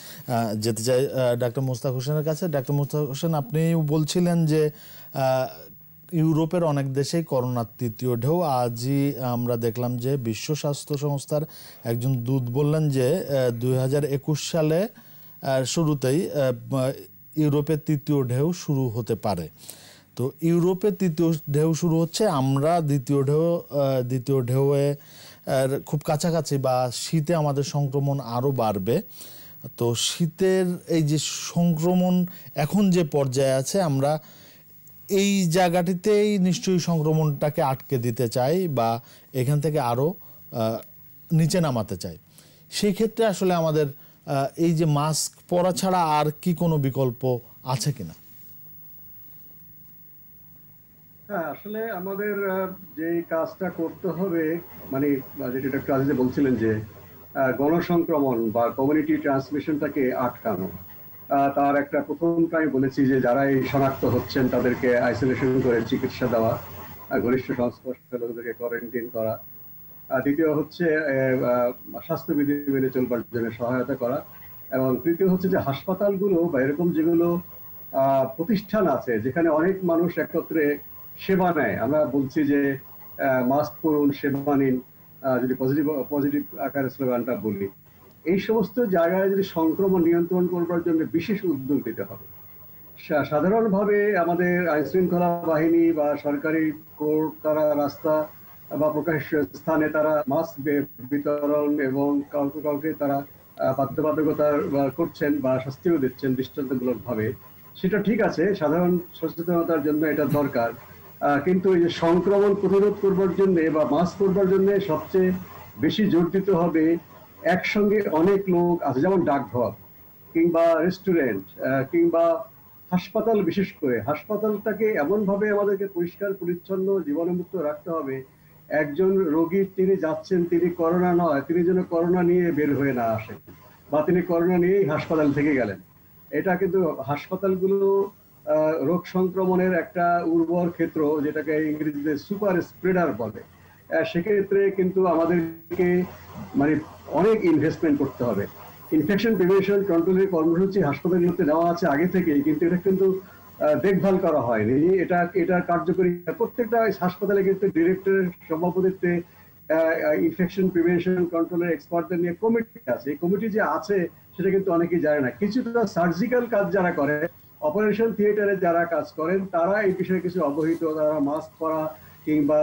যেতে চাই ডাক্তার মোস্তাক হোসেনের কাছে। ডাক্তার মোস্তাক হোসেন, আপনি বলছিলেন যে ইউরোপের অনেক দেশেই করোনার 3য় ঢেউ। আজই আমরা দেখলাম যে বিশ্ব স্বাস্থ্য সংস্থার একজন দূত বললেন যে 2021 সালে শুরুতেই ইউরোপের 3য় ঢেউ শুরু হতে পারে। তো ইউরোপে 3য় ঢেউ শুরু হচ্ছে, আমরা দ্বিতীয় ঢেউয়ে খুব কাছাকাছি, বা শীতে আমাদের সংক্রমণ আরও বাড়বে। তো শীতের এই যে সংক্রমণ এখন যে পর্যায়ে আছে, আমরা এই জায়গাটিতেই নিশ্চয়ই সংক্রমণটাকে আটকে দিতে চাই বা এখান থেকে আরও নিচে নামাতে চাই। সেই ক্ষেত্রে আসলে আমাদের এই যে মাস্ক পরা ছাড়া আর কি কোনো বিকল্প আছে কিনা?
হ্যাঁ, আসলে আমাদের যে কাজটা করতে হবে, মানে যেটা ডক্টর আজিজে বলছিলেন যে গণসংক্রমণ বা কমিউনিটি ট্রান্সমিশনটাকে আটকানো, তার একটা প্রথমটা আমি বলেছি যে যারাই শনাক্ত হচ্ছেন তাদেরকে আইসোলেশন করে চিকিৎসা দেওয়া, ঘনিষ্ঠ সংস্পর্শের লোকদেরকে কোয়ারেন্টাইন করা। দ্বিতীয় হচ্ছে স্বাস্থ্যবিধি মেনে চলবার জন্য সহায়তা করা, এবং তৃতীয় হচ্ছে যে হাসপাতালগুলো বা এরকম যেগুলো প্রতিষ্ঠান আছে যেখানে অনেক মানুষ একত্রে সেবা নেয়, আমরা বলছি যে মাস্ক পরুন, সেবা নিন, যদি পজিটিভ আকারে স্লোগানটা বলি, এই সমস্ত জায়গায় যদি সংক্রমণ নিয়ন্ত্রণ করবার জন্য বিশেষ উদ্যোগ নিতে হবে। সাধারণভাবে আমাদের আইনশৃঙ্খলা বাহিনী বা সরকারি কোর্ট, তারা রাস্তা বা প্রকাশ্য স্থানে তারা মাস্ক বিতরণ এবং কাউকে কাউকে তারা বাধ্যবাধকতা করছেন বা শাস্তিও দিচ্ছেন দৃষ্টান্তমূলক ভাবে, সেটা ঠিক আছে, সাধারণ সচেতনতার জন্য এটা দরকার। কিন্তু এই যে সংক্রমণ প্রতিরোধ করবার জন্য বা মাস্ক করবার জন্য সবচেয়ে বেশি জোর দিতে হবে একসঙ্গে অনেক লোক আছে, যেমন ডাকঘর কিংবা রেস্টুরেন্ট কিংবা হাসপাতাল। বিশেষ করে হাসপাতালটাকে এমনভাবে আমাদেরকে পরিষ্কার পরিচ্ছন্ন জীবাণুমুক্ত রাখতে হবে, একজন রোগী তিনি যাচ্ছেন, তিনি করোনা নয়, তিনি যেন করোনা নিয়ে বের হয়ে না আসেন বা তিনি করোনা নিয়েই হাসপাতাল থেকে গেলেন। এটা কিন্তু হাসপাতালগুলো রোগ সংক্রমণের একটা উর্বর ক্ষেত্র, যেটাকে ইংরেজিতে সুপার স্প্রেডার বলে। সেক্ষেত্রে কিন্তু আমাদেরকে মানে অনেক ইনভেস্টমেন্ট করতে হবে। ইনফেকশন প্রিভেনশন কন্ট্রোলের কর্মসূচি হাসপাতালগুলোতে দেওয়া আছে আগে থেকেই, কিন্তু এটা কিন্তু দেখভাল করা হয়নি। এটা কার্যকরী প্রত্যেকটা হাসপাতালে কিন্তু ডিরেক্টরের সভাপতিত্বে ইনফেকশন প্রিভেনশন কন্ট্রোলের এক্সপার্টদের নিয়ে কমিটি আছে। এই কমিটি যে আছে সেটা কিন্তু অনেকেই জানে না। কিছুটা সার্জিক্যাল কাজ যারা করে, অপারেশন থিয়েটারে যারা কাজ করেন, তারা এই বিষয়ে কিছু অবহিত। তারা মাস্ক পরা কিংবা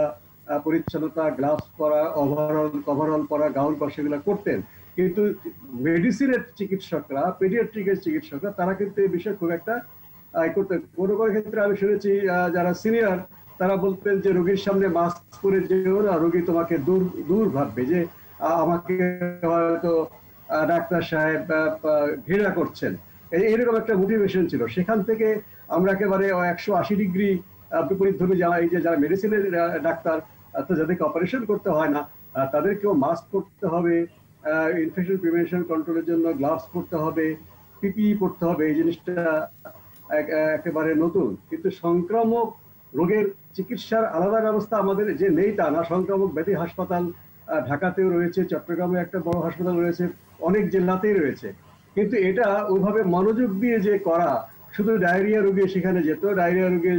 পরিচ্ছন্নতা, গ্লাভস পরা, ওভারঅল পরা, গাউন পরা সেগুলো করতেন। কিন্তু মেডিসিনের চিকিৎসকরা, পেডিয়াট্রিকের চিকিৎসকরা, তারা কিন্তু এই বিষয়ে খুব একটা করতেন। কোনো কোনো ক্ষেত্রে আমি শুনেছি যারা সিনিয়র তারা বলতেন যে রোগীর সামনে মাস্ক পরে যেও না, রোগী তোমাকে দূর ভাববে, যে আমাকে হয়তো ডাক্তার সাহেব ঘৃণা করছেন, এইরকম একটা মোটিভেশন ছিল। সেখান থেকে আমরা একেবারে 180 ডিগ্রি বিপরীত ধরে যাওয়া, এই যে যারা মেডিসিনের ডাক্তার, তো যাদেরকে অপারেশন করতে হয় না তাদেরকেও মাস্ক পরতে হবে, ইনফেকশন প্রিভেনশন কন্ট্রোলের জন্য গ্লাভস পরতে হবে, পিপিই পরতে হবে। এই জিনিসটা একেবারে নতুন। কিন্তু সংক্রামক রোগের চিকিৎসার আলাদা ব্যবস্থা আমাদের যে নেই তা না। সংক্রামক ব্যাধি হাসপাতাল ঢাকাতেও রয়েছে, চট্টগ্রামে একটা বড় হাসপাতাল রয়েছে, অনেক জেলাতেই রয়েছে। কিন্তু এটা ওইভাবে মনোযোগ দিয়ে যে করা, শুধু ডায়রিয়া রোগী সেখানে যেত, ডায়রিয়া রোগী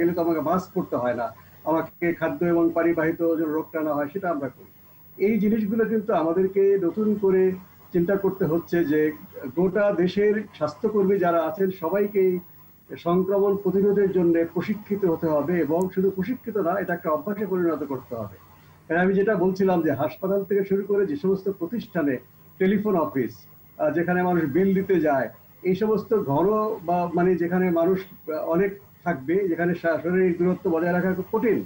গেলে তো আমাকে মাস্ক করতে হয় না, আমাকে খাদ্য এবং পারিবাহিত রোগটা না হয় সেটা আমরা করি। এই জিনিসগুলো কিন্তু আমাদেরকে নতুন করে চিন্তা করতে হচ্ছে যে গোটা দেশের স্বাস্থ্যকর্মী যারা আছেন সবাইকে সংক্রমণ প্রতিরোধের জন্য প্রশিক্ষিত হতে হবে, এবং শুধু প্রশিক্ষিত না, এটা একটা অভ্যাসে পরিণত করতে হবে। আমি যেটা বলছিলাম যে হাসপাতাল থেকে শুরু করে যে সমস্ত প্রতিষ্ঠানে, টেলিফোন অফিস যেখানে মানুষ বিল দিতে যায়, এই সমস্ত ঘর বা মানে যেখানে মানুষ অনেক থাকবে, যেখানে শারীরিক দূরত্ব বজায় রাখা খুব কঠিন,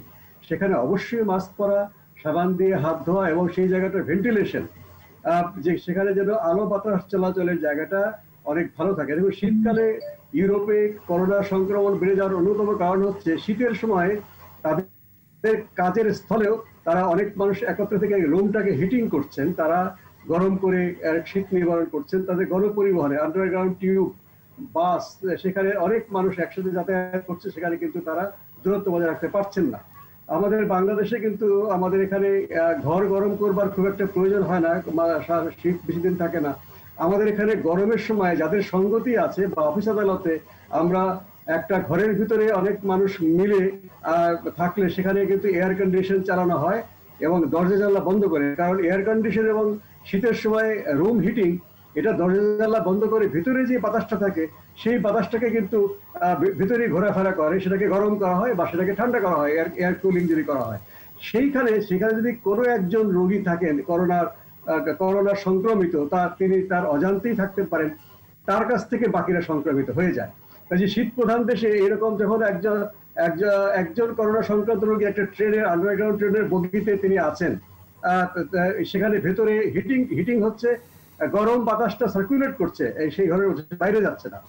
সেখানে অবশ্যই মাস্ক পরা, সাবান দিয়ে হাত ধোয়া এবং সেই জায়গাটা ভেন্টিলেশন, যে সেখানে যেন আলো বাতাস চলাচলের জায়গাটা অনেক ভালো থাকে। দেখুন শীতকালে ইউরোপে করোনা সংক্রমণ বেড়ে যাওয়ার অন্যতম কারণ হচ্ছে শীতের সময় তাদের কাজের স্থলেও তারা অনেক মানুষ একত্রে থেকে রুমটাকে হিটিং করছেন, তারা গরম করে শীত নিবারণ করছেন। তাদের গণপরিবহনে আন্ডারগ্রাউন্ড টিউব, বাস, সেখানে অনেক মানুষ একসাথে যাতায়াত করছে, সেখানে কিন্তু তারা দূরত্ব বজায় রাখতে পারছেন না। আমাদের বাংলাদেশে কিন্তু আমাদের এখানে ঘর গরম করবার খুব একটা প্রয়োজন হয় না, শীত বেশি দিন থাকে না। আমাদের এখানে গরমের সময় যাদের সঙ্গতি আছে বা অফিস আদালতে, আমরা একটা ঘরের ভিতরে অনেক মানুষ মিলে থাকলে সেখানে কিন্তু এয়ার কন্ডিশন চালানো হয় এবং দরজা জানলা বন্ধ করে। কারণ এয়ার কন্ডিশন এবং শীতের সময় রুম হিটিং, এটা দরজা জানলা বন্ধ করে ভিতরে যে বাতাসটা থাকে সেই বাতাসটাকে কিন্তু ভিতরে ঘোরাফেরা করে, সেটাকে গরম করা হয় বা সেটাকে ঠান্ডা করা হয়, এয়ার কুলিং যদি করা হয়। সেখানে যদি কোনো একজন রোগী থাকেন করোনা সংক্রমিত, তিনি তার অজান্তেই থাকতে পারেন, তার কাছ থেকে বাকিরা সংক্রমিত হয়ে যায়। কাজে শীত প্রধান দেশে এরকম যখন একজন করোনা সংক্রান্ত রোগী একটা ট্রেনের, আন্ডারগ্রাউন্ড ট্রেনের বগিতে তিনি আছেন, সেখানে ভেতরে হিটিং হচ্ছে, গরম বাতাসটা সার্কুলেট করছে, সেই ঘরের বাইরে যাচ্ছে না।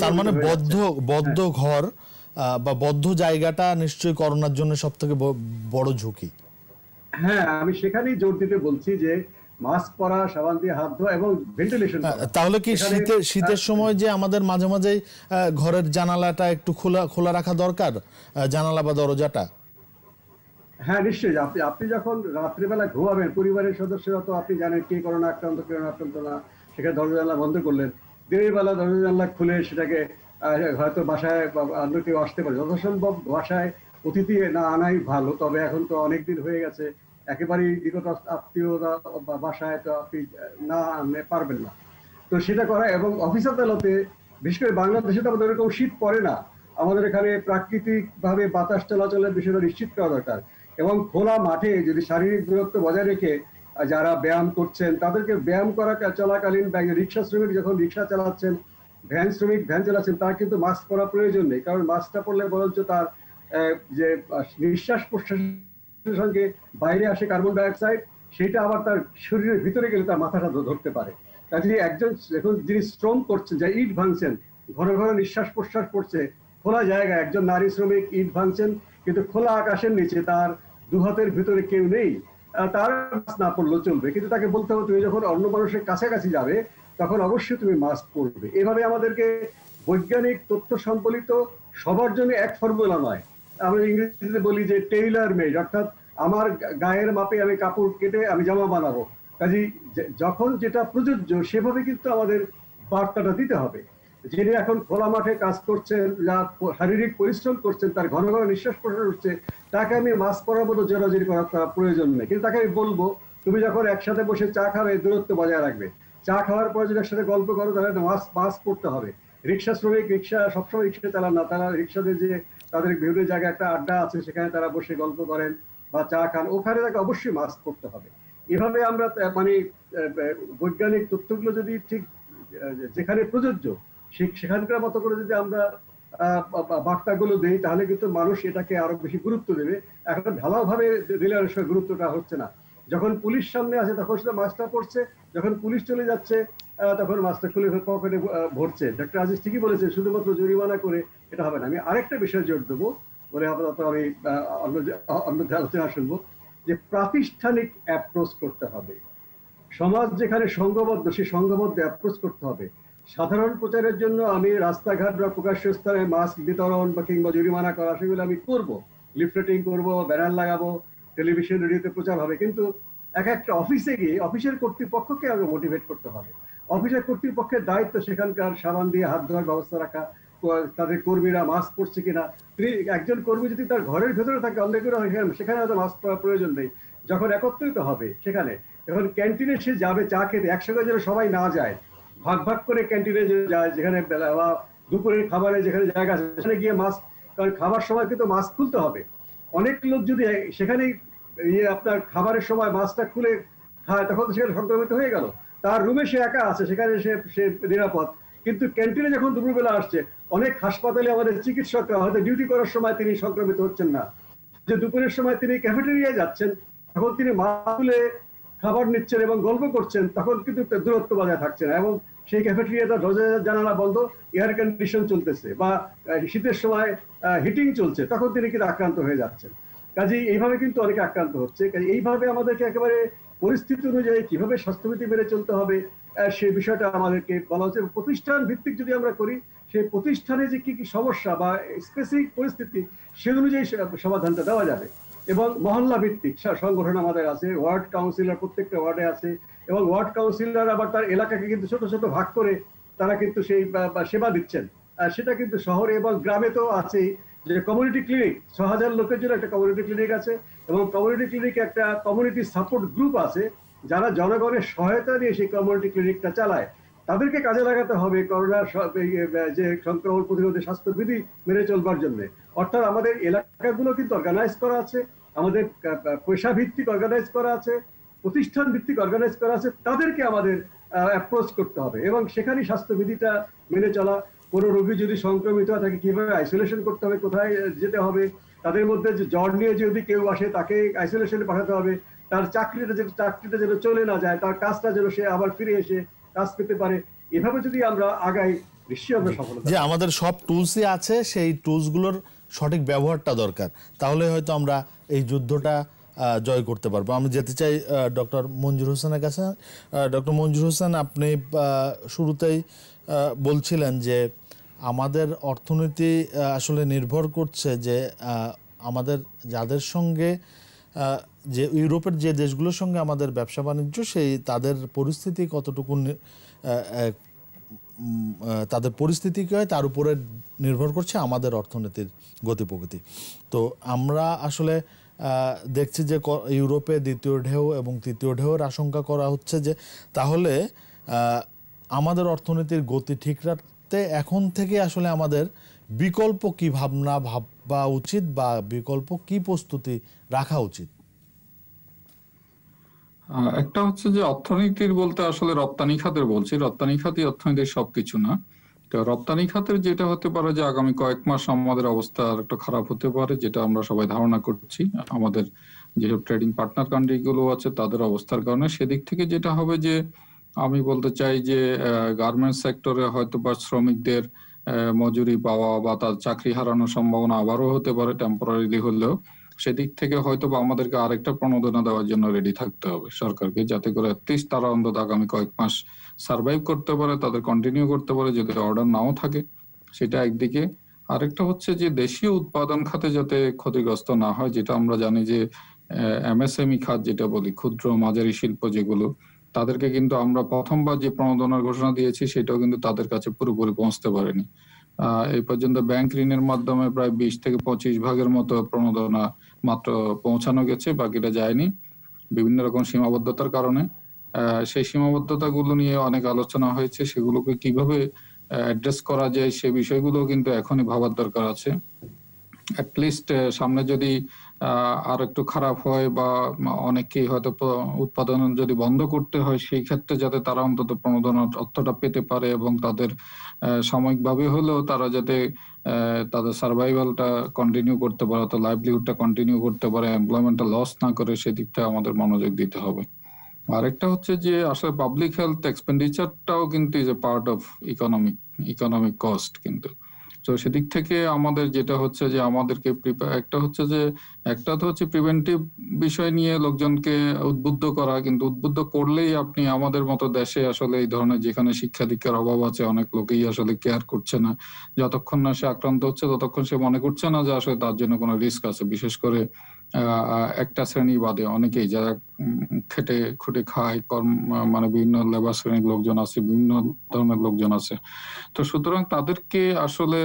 তার মানে বদ্ধ ঘর বা বদ্ধ জায়গাটা নিশ্চয়ই করোনার জন্য সবথেকে বড় ঝুঁকি।
হ্যাঁ, আমি সেখানেই জোর দিতে বলছি যে মাস্ক পরা, সাবান দিয়ে হাত ধোয়া এবং ভেন্টিলেশন।
তাহলে কি শীতের সময় যে আমাদের মাঝে মাঝে ঘরের জানালাটা একটু খোলা রাখা দরকার, জানালা বা দরজাটা?
হ্যাঁ নিশ্চয়ই। আপনি যখন রাত্রিবেলা ঘুমাবেন, পরিবারের সদস্যরা তো আপনি জানেন কে করোনা আক্রান্ত কে আক্রান্ত না, সেখানে দরজা জানলা বন্ধ করলেন, দিনের বেলা দরজা জানলা খুলে সেটাকে হয়তো বাসায় অন্য কেউ আসতে পারে, যথাসম্ভব বাসায় অতিথি না আনাই ভালো। তবে এখন তো অনেকদিন হয়ে গেছে, একেবারেই নিকট আত্মীয়তা বাসায় তো আপনি না আনলে পারবেন না, তো সেটা করা। এবং অফিস আদালতে, বিশেষ করে বাংলাদেশে তো আমাদের এরকম শীত পড়ে না, আমাদের এখানে প্রাকৃতিক ভাবে বাতাস চলাচলের বিষয়টা নিশ্চিত করা দরকার। এবং খোলা মাঠে যদি শারীরিক দূরত্ব বজায় রেখে যারা ব্যায়াম করছেন তাদেরকে ব্যায়াম করা চলাকালীন রিক্সা শ্রমিক যখন রিক্সা চালাচ্ছেন, ভ্যান শ্রমিক ভ্যান চালাচ্ছেন, তার কিন্তু মাস্ক পরা প্রয়োজন নেই, কারণ মাস্কটা পরলে বরঞ্চ তার যে নিঃশ্বাস প্রশ্বাসের সঙ্গে বাইরে আসে কার্বন ডাইঅক্সাইড, সেটা আবার তার শরীরের ভিতরে গেলে তার মাথাটা ধরতে পারে। কাজে একজন এখন যিনি শ্রম করছেন, যা ইট ভাঙছেন, ঘন ঘন নিঃশ্বাস প্রশ্বাস পড়ছে খোলা জায়গায়, একজন নারী শ্রমিক ইট ভাঙছেন কিন্তু খোলা আকাশের নিচে, তার দু হাতের ভিতরে কেউ নেই, তার মাস্ক না পরলেও চলবে, কিন্তু তাকে বলতে হবে তুমি যখন অন্য মানুষের কাছাকাছি যাবে তখন অবশ্যই তুমি মাস্ক পরবে। এভাবে আমাদেরকে বৈজ্ঞানিক তথ্য সম্বলিত সবার জন্য এক ফর্মুলা নয়, আমরা ইংরেজিতে বলি যে টেইলার মেড, অর্থাৎ আমার গায়ের মাপে আমি কাপড় কেটে আমি জামা বানাবো। কাজেই যখন যেটা প্রযোজ্য সেভাবে কিন্তু আমাদের বার্তাটা দিতে হবে। যিনি এখন খোলা মাঠে কাজ করছেন, যা শারীরিক পরিশ্রম করছেন, তার ঘন ঘন নিঃশ্বাস প্রশ্বাস হচ্ছে, তাকে আমি মাস্ক পরার মতো জোরাজোরি করার প্রয়োজন নেই, কিন্তু তাকে আমি বলবো তুমি যখন একসাথে বসে চা খাবে দূরত্ব বজায় রাখবে, চা খাওয়ার পরে যদি একসাথে গল্প করো তাহলে মাস্ক পরতে হবে। রিক্সা শ্রমিক রিক্সা সবসময় রিক্সা চালান না, তারা রিক্সাদের যে তাদের বিভিন্ন জায়গায় একটা আড্ডা আছে সেখানে তারা বসে গল্প করেন বা চা খান, ওখানে তাকে অবশ্যই মাস্ক পরতে হবে। এভাবে আমরা মানে বৈজ্ঞানিক তথ্যগুলো যদি ঠিক যেখানে প্রযোজ্য সেখানকার মতো করে যদি আমরা বার্তাগুলো দেই তাহলে কিন্তু মানুষ এটাকে আরো বেশি গুরুত্ব দেবে। এখন ঢালাওভাবে দিলে গুরুত্বটা হচ্ছে না। যখন পুলিশ সামনে আছে তখন সেটা মাস্কটা পড়ছে, যখন পুলিশ চলে যাচ্ছে তখন মাস্কটা খুলে পকেটে ভরছে। ডক্টর আজিজ ঠিকই বলেছে, শুধুমাত্র জরিমানা করে এটা হবে না। আমি আরেকটা বিষয় জোর দেবো, বলে আপাতত আমি অন্য আলোচনা শুনবো, যে প্রাতিষ্ঠানিক অ্যাপ্রোচ করতে হবে। সমাজ যেখানে সংঘবদ্ধ, সেই সংঘবদ্ধ অ্যাপ্রোচ করতে হবে। সাধারণ প্রচারের জন্য আমি রাস্তাঘাট বা প্রকাশ্য স্থানে মাস্ক বিতরণ বা কিংবা জরিমানা করা সেগুলো আমি করব, লিফলেটিং করব, ব্যানার লাগাবো, টেলিভিশন রেডিওতে প্রচার হবে, কিন্তু এক একটা অফিসে গিয়ে অফিসের কর্তৃপক্ষকে আগে মোটিভেট করতে হবে। অফিসের কর্তৃপক্ষের দায়িত্ব সেখানকার সাবান দিয়ে হাত ধোয়ার ব্যবস্থা রাখা, তাদের কর্মীরা মাস্ক পরছে কিনা। একজন কর্মী যদি তার ঘরের ভেতরে থাকে অন্য কেউ সেখানে হয়তো মাস্ক পরার প্রয়োজন নেই। যখন একত্রিত হবে সেখানে, যখন ক্যান্টিনে সে যাবে চা খেতে, একসঙ্গে যেন সবাই না যায়, ভাগ ভাগ করে ক্যান্টিনে যায়, যেখানে বা দুপুরের খাবারে যেখানে জায়গা আছে সেখানে গিয়ে মাস্ক, কারণ খাবার সময় কিন্তু মাস্ক খুলতে হবে। অনেক লোক যদি সেখানেই আপনার খাবারের সময় মাস্কটা খুলে খায় তখন তো সেখানে সংক্রমিত হয়ে গেল। তার রুমে সে একা আছে, সেখানে সে নিরাপদ, কিন্তু ক্যান্টিনে যখন দুপুরবেলা আসছে, অনেক হাসপাতালে আমাদের চিকিৎসকরা হয়তো ডিউটি করার সময় তিনি সংক্রমিত হচ্ছেন না, যে দুপুরের সময় তিনি ক্যাফেটেরিয়ায় যাচ্ছেন তখন তিনি মাস্ক খুলে খাবার নিচ্ছেন এবং গল্প করছেন, তখন কিন্তু দূরত্ব বজায় থাকছে না, এবং সেই ক্যাফেটেরিয়াটা দরজা জানালা বন্ধ, এয়ার কন্ডিশন চলতেছে বা শীতের সময় হিটিং চলছে, তখন তিনি কিন্তু আক্রান্ত হয়ে যাচ্ছেন। কাজেই এইভাবে কিন্তু অনেকে আক্রান্ত হচ্ছে। কাজে এইভাবে আমাদেরকে একেবারে পরিস্থিতি অনুযায়ী কিভাবে স্বাস্থ্যবিধি মেনে চলতে হবে সেই বিষয়টা আমাদেরকে বলা হচ্ছে। প্রতিষ্ঠান ভিত্তিক যদি আমরা করি, সেই প্রতিষ্ঠানে যে কি কি সমস্যা বা স্পেসিফিক পরিস্থিতি সে অনুযায়ী সমাধানটা দেওয়া যাবে। এবং মহল্লা ভিত্তিক সংগঠন আমাদের আছে, ওয়ার্ড কাউন্সিলর প্রত্যেকটা ওয়ার্ডে আছে, এবং ওয়ার্ড কাউন্সিলর আবার তার এলাকাকে কিন্তু ছোট ছোট ভাগ করে তারা কিন্তু সেই সেবা দিচ্ছেন। সেটা কিন্তু শহরে এবং গ্রামে তো আছেই, যে কমিউনিটি ক্লিনিক ৬,০০০ লোকের জন্য একটা কমিউনিটি ক্লিনিক আছে, এবং কমিউনিটি ক্লিনিকে একটা কমিউনিটি সাপোর্ট গ্রুপ আছে যারা জনগণের সহায়তা নিয়ে সেই কমিউনিটি ক্লিনিকটা চালায়। তাদেরকে কাজে লাগাতে হবে করোনার যে সংক্রমণ প্রতিরোধে স্বাস্থ্যবিধি মেনে চলবার জন্য। অর্থাৎ আমাদের এলাকাগুলো কিন্তু অর্গানাইজ করা আছে, আমাদের পেশা ভিত্তিক অর্গানাইজ করা আছে, প্রতিষ্ঠান ভিত্তিক অর্গানাইজ করা আছে, তাদেরকে আমাদের অ্যাপ্রোচ করতে হবে এবং সেখানে স্বাস্থ্যবিধিটা মেনে চলা। কোনো রোগী যদি সংক্রমিত হয় তাকে কিভাবে আইসোলেশন করতে হবে, কোথায় যেতে হবে, তাদের মধ্যে যে জ্বর নিয়ে যদি কেউ আসে তাকে আইসোলেশনে পাঠাতে হবে, তার চাকরিটা যেন চলে না যায়, তার কাজটা যেন সে আবার ফিরে এসে কাজ পেতে পারে। এভাবে যদি আমরা আগাই নিশ্চয়ই আমরা সফল হব।
যে আমাদের সব টুলসই আছে, সেই টুলসগুলোর সঠিক ব্যবহারটা দরকার, তাহলে হয়তো আমরা এই যুদ্ধটা জয় করতে পারবো। আমি যেতে চাই ডক্টর মঞ্জুর হোসেনের কাছে। ডক্টর মঞ্জুর হোসেন, আপনি শুরুতেই বলছিলেন যে আমাদের অর্থনীতি আসলে নির্ভর করছে যে আমাদের যাদের সঙ্গে যে ইউরোপের যে দেশগুলোর সঙ্গে আমাদের ব্যবসা বাণিজ্য, সেই তাদের পরিস্থিতি কতটুকু তাদের পরিস্থিতি কী হয় তার উপরে নির্ভর করছে আমাদের অর্থনীতির গতি প্রকৃতি। তো আমরা আসলে দেখছি যে ইউরোপে দ্বিতীয় ঢেউ এবং তৃতীয় ঢেউয়ের আশঙ্কা করা হচ্ছে, যে তাহলে আমাদের অর্থনীতির গতি ঠিক রাখতে এখন থেকে আসলে আমাদের বিকল্প কি ভাববা উচিত বা বিকল্প কি প্রস্তুতি রাখা উচিত?
একটা হচ্ছে যে অর্থনীতির বলতে আসলে রপ্তানি খাতের বলছি, রপ্তানি খাতই অর্থনীতির সবকিছু না। তো রপ্তানি খাতের যেটা হতে পারে যে আগামী কয়েক মাস আমাদের অবস্থা আর একটু খারাপ হতে পারে, যেটা আমরা সবাই ধারণা করছি আমাদের যেসব ট্রেডিং পার্টনার কান্ট্রি গুলো আছে তাদের অবস্থার কারণে। সেদিক থেকে যেটা হবে যে আমি বলতে চাই যে গার্মেন্টস সেক্টরে হয়তো বা শ্রমিকদের মজুরি পাওয়া বা তার চাকরি হারানোর সম্ভাবনা আবারও হতে পারে টেম্পোরারিলি হলেও। সেদিক থেকে হয়তো বা আমাদেরকে আরেকটা প্রণোদনা দেওয়ার জন্য রেডি থাকতে হবে সরকারকে, যাতে করে অ্যাটলিস্ট তারা অন্তত আগামী কয়েক মাস সার্ভাইভ করতে পারে, তাদের কন্টিনিউ করতে পারে যদি অর্ডার নাও থাকে। সেটা একদিকে। আরেকটা হচ্ছে যে দেশীয় উৎপাদন খাতে যাতে ক্ষতিগ্রস্ত না হয়, যেটা আমরা জানি যে এমএসএমই খাত যেটা বলি, ক্ষুদ্র মাঝারি শিল্প যেগুলো, তাদেরকে কিন্তু আমরা প্রথমবার যে প্রণোদনার ঘোষণা দিয়েছি সেটাও কিন্তু তাদের কাছে পুরোপুরি পৌঁছতে পারেনি। এই পর্যন্ত ব্যাংক ঋণের মাধ্যমে প্রায় 20-25% মতো প্রণোদনা মাত্র পৌঁছানো গেছে, বাকিটা যায়নি বিভিন্ন রকম সীমাবদ্ধতার কারণে। সেই সীমাবদ্ধতাগুলো নিয়ে অনেক আলোচনা হয়েছে, সেগুলোকে কিভাবে অ্যাড্রেস করা যায় সে বিষয়গুলো কিন্তু এখনই ভাবার দরকার আছে। অ্যাটলিস্ট সামনে যদি আর একটু খারাপ হয় বা অনেকেই হয়তো উৎপাদন যদি বন্ধ করতে হয়, সেই ক্ষেত্রে যাতে তারা অন্তত প্রণোদনার অর্থটা পেতে পারে এবং তাদের সাময়িকভাবে হলেও তারা যাতে তাদের সার্ভাইভালটা কন্টিনিউ করতে পারে, তো লাইভলিহুডটা কন্টিনিউ করতে পারে, এমপ্লয়মেন্টটা লস না করে, সেদিকটা আমাদের মনোযোগ দিতে হবে। আরেকটা হচ্ছে যে আসলে পাবলিক হেলথ এক্সপেন্ডিচারটাও কিন্তু is a part of economic cost কিন্তু। তো সেদিক থেকে আমাদের যেটা হচ্ছে যে আমাদেরকে একটা তো হচ্ছে প্রিভেন্টিভ বিষয় নিয়ে লোকজনকে উদ্বুদ্ধ করা, কিন্তু উদ্বুদ্ধ করলেই আপনি আমাদের মতো দেশে আসলে এই ধরনের যেখানে শিক্ষা দীক্ষার অভাব আছে, অনেক লোকেই আসলে কেয়ার করছে না। যতক্ষণ না সে আক্রান্ত হচ্ছে ততক্ষণ সে মনে করছে না যে আসলে তার জন্য কোনো রিস্ক আছে। বিশেষ করে একটা শ্রেণী বাদে অনেকেই যারা খেটে খুটে খায়, মানে বিভিন্ন লেবার শ্রেণীর লোকজন আছে, বিভিন্ন ধরনের লোকজন আছে। তো সুতরাং তাদেরকে আসলে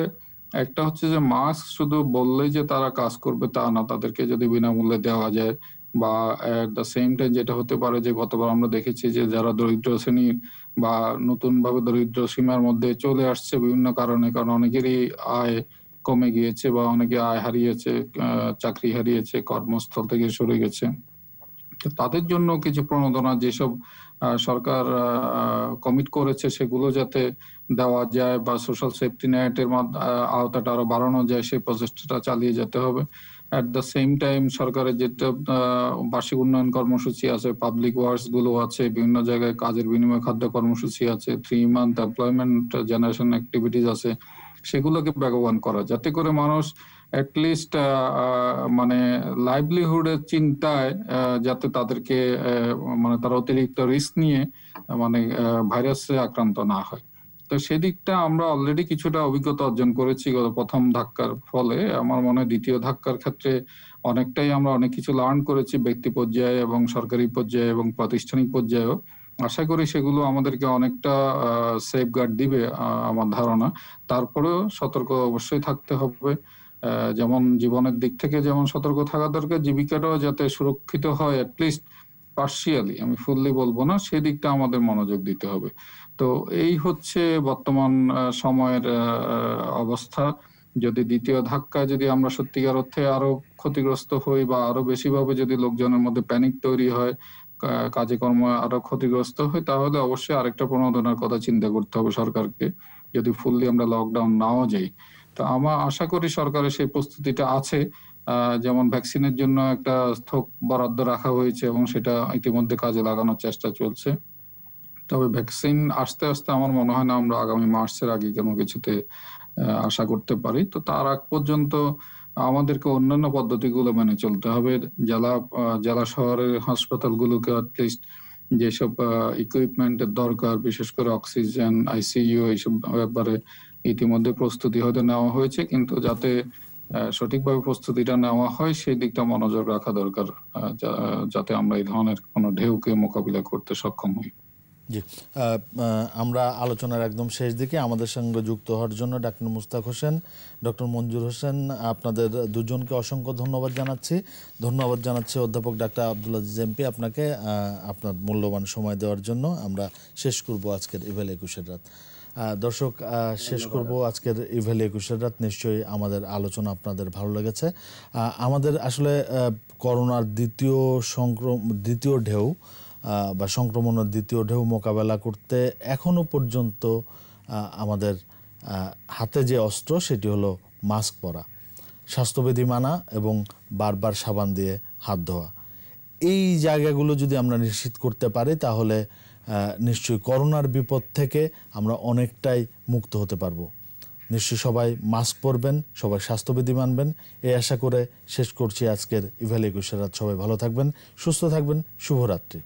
একটা হচ্ছে যে মাস্ক শুধু বললেই যে তারা কাজ করবে তা না, তাদেরকে যদি বিনামূল্যে দেওয়া যায় বা এট দ্য সেম টাইম যেটা হতে পারে যে গতবার আমরা দেখেছি যে যারা দরিদ্র শ্রেণীর বা নতুন ভাবে দরিদ্র সীমার মধ্যে চলে আসছে বিভিন্ন কারণে, কারণ অনেকেরই আয় কমে গিয়েছে বা অনেকে আয় হারিয়েছে, চাকরি হারিয়েছে, কর্মস্থল থেকে সরে গেছে, তো তাদের জন্য কিছু প্রণোদনা যেসব সরকার কমিট করেছে সেগুলো যাতে দেওয়া যায় বা সোশ্যাল সেফটি নেটের আওতাটা আরো বাড়ানো যায়, সেই প্রচেষ্টাটা চালিয়ে যেতে হবে। অ্যাট দ্য সেম টাইম সরকারের যেটা বার্ষিক উন্নয়ন কর্মসূচি আছে, পাবলিক ওয়ার্কস গুলো আছে, বিভিন্ন জায়গায় কাজের বিনিময় খাদ্য কর্মসূচি আছে, 3 মান্থ এমপ্লয়মেন্ট জেনারেশন অ্যাক্টিভিটিস আছে, সেগুলোকে বেগবান করা যাতে করে মানুষ অ্যাটলিস্ট মানে লাইভলিহুডের চিন্তায় যাতে তাদেরকে মানে তারা অতিরিক্ত রিস্ক নিয়ে মানে ভাইরাসে আক্রান্ত না হয়। তো সেদিকটা আমরা অলরেডি কিছুটা অভিজ্ঞতা অর্জন করেছি গত প্রথম ধাক্কার ফলে। আমার মনে হয় দ্বিতীয় ধাক্কার ক্ষেত্রে অনেকটাই আমরা অনেক কিছু লার্ন করেছি ব্যক্তি পর্যায়ে এবং সরকারি পর্যায়ে এবং প্রাতিষ্ঠানিক পর্যায়েও। আশা করি সেগুলো আমাদেরকে অনেকটা সেফগার্ড দিবে আমার ধারণা। তারপরেও সতর্ক অবশ্যই থাকতে হবে। যেমন জীবনের দিক থেকে যেমন সতর্ক থাকা দরকার, জীবিকাটাও যাতে সুরক্ষিত হয় অ্যাটলিস্ট পার্শিয়ালি, আমি ফুললি বলবো না, সেদিকটা আমাদের মনোযোগ দিতে হবে। তো এই হচ্ছে বর্তমান সময়ের অবস্থা। যদি দ্বিতীয় ধাক্কা যদি আমরা সত্যিকার অর্থে আরো ক্ষতিগ্রস্ত হই বা আরো বেশিভাবে যদি লোকজনের মধ্যে প্যানিক তৈরি হয়, কাজে কর্ম আরো ক্ষতিগ্রস্ত হয়, তাহলে অবশ্যই আরেকটা প্রণোদনার কথা চিন্তা করতে হবে সরকারকে, যদি ফুললি আমরা লকডাউন নাও যাই। তো আমার আশা করি সরকারের সেই প্রস্তুতিটা আছে। যেমন ভ্যাকসিনের জন্য একটা থোক বরাদ্দ রাখা হয়েছে এবং সেটা ইতিমধ্যে কাজে লাগানোর চেষ্টা চলছে। তবে ভ্যাকসিন আস্তে আস্তে আমার মনে হয় না আমরা আগামী মার্চের আগে কোনো কিছুতে আশা করতে পারি। তো তার আগ পর্যন্ত আমাদেরকে অন্যান্য পদ্ধতিগুলো মেনে চলতে হবে। জেলা শহরের হাসপাতালগুলোকে অ্যাটলিস্ট যেসব ইকুইপমেন্টের দরকার, বিশেষ করে অক্সিজেন, আইসিইউ, এইসব ব্যাপারে ইতিমধ্যে প্রস্তুতি হয়তো নেওয়া হয়েছে, কিন্তু যাতে সঠিকভাবে প্রস্তুতিটা নেওয়া হয় সেই দিকটা মনোযোগ রাখা দরকার, যাতে আমরা এই ধরনের কোনো ঢেউকে মোকাবিলা করতে সক্ষম হই।
জি, আমরা আলোচনার একদম শেষ দিকে। আমাদের সঙ্গে যুক্ত হওয়ার জন্য ডাক্তার মুস্তাক হোসেন, ডক্টর মঞ্জুর হোসেন, আপনাদের দুজনকে অসংখ্য ধন্যবাদ জানাচ্ছি। ধন্যবাদ জানাচ্ছি অধ্যাপক ডাক্তার আব্দুল আজিজ এমপি আপনাকে আপনার মূল্যবান সময় দেওয়ার জন্য। আমরা শেষ করব আজকের ইভেল 21 রাত। দর্শক, শেষ করব আজকের ইভ্যালি 21 রাত। নিশ্চয়ই আমাদের আলোচনা আপনাদের ভালো লেগেছে। আমাদের আসলে করোনার দ্বিতীয় ঢেউ বা সংক্রমণের দ্বিতীয় ঢেউ মোকাবেলা করতে এখনো পর্যন্ত আমাদের হাতে যে অস্ত্র সেটি হলো মাস্ক পরা, স্বাস্থ্যবিধি মানা এবং বারবার সাবান দিয়ে হাত ধোয়া। এই জায়গাগুলো যদি আমরা নিশ্চিত করতে পারি তাহলে নিশ্চয়ই করোনার বিপদ থেকে আমরা অনেকটাই মুক্ত হতে পারবো। নিশ্চয়ই সবাই মাস্ক পরবেন, সবাই স্বাস্থ্যবিধি মানবেন, এই আশা করে শেষ করছি আজকের ইভ্যালি 21 রাত। সবাই ভালো থাকবেন, সুস্থ থাকবেন। শুভরাত্রি।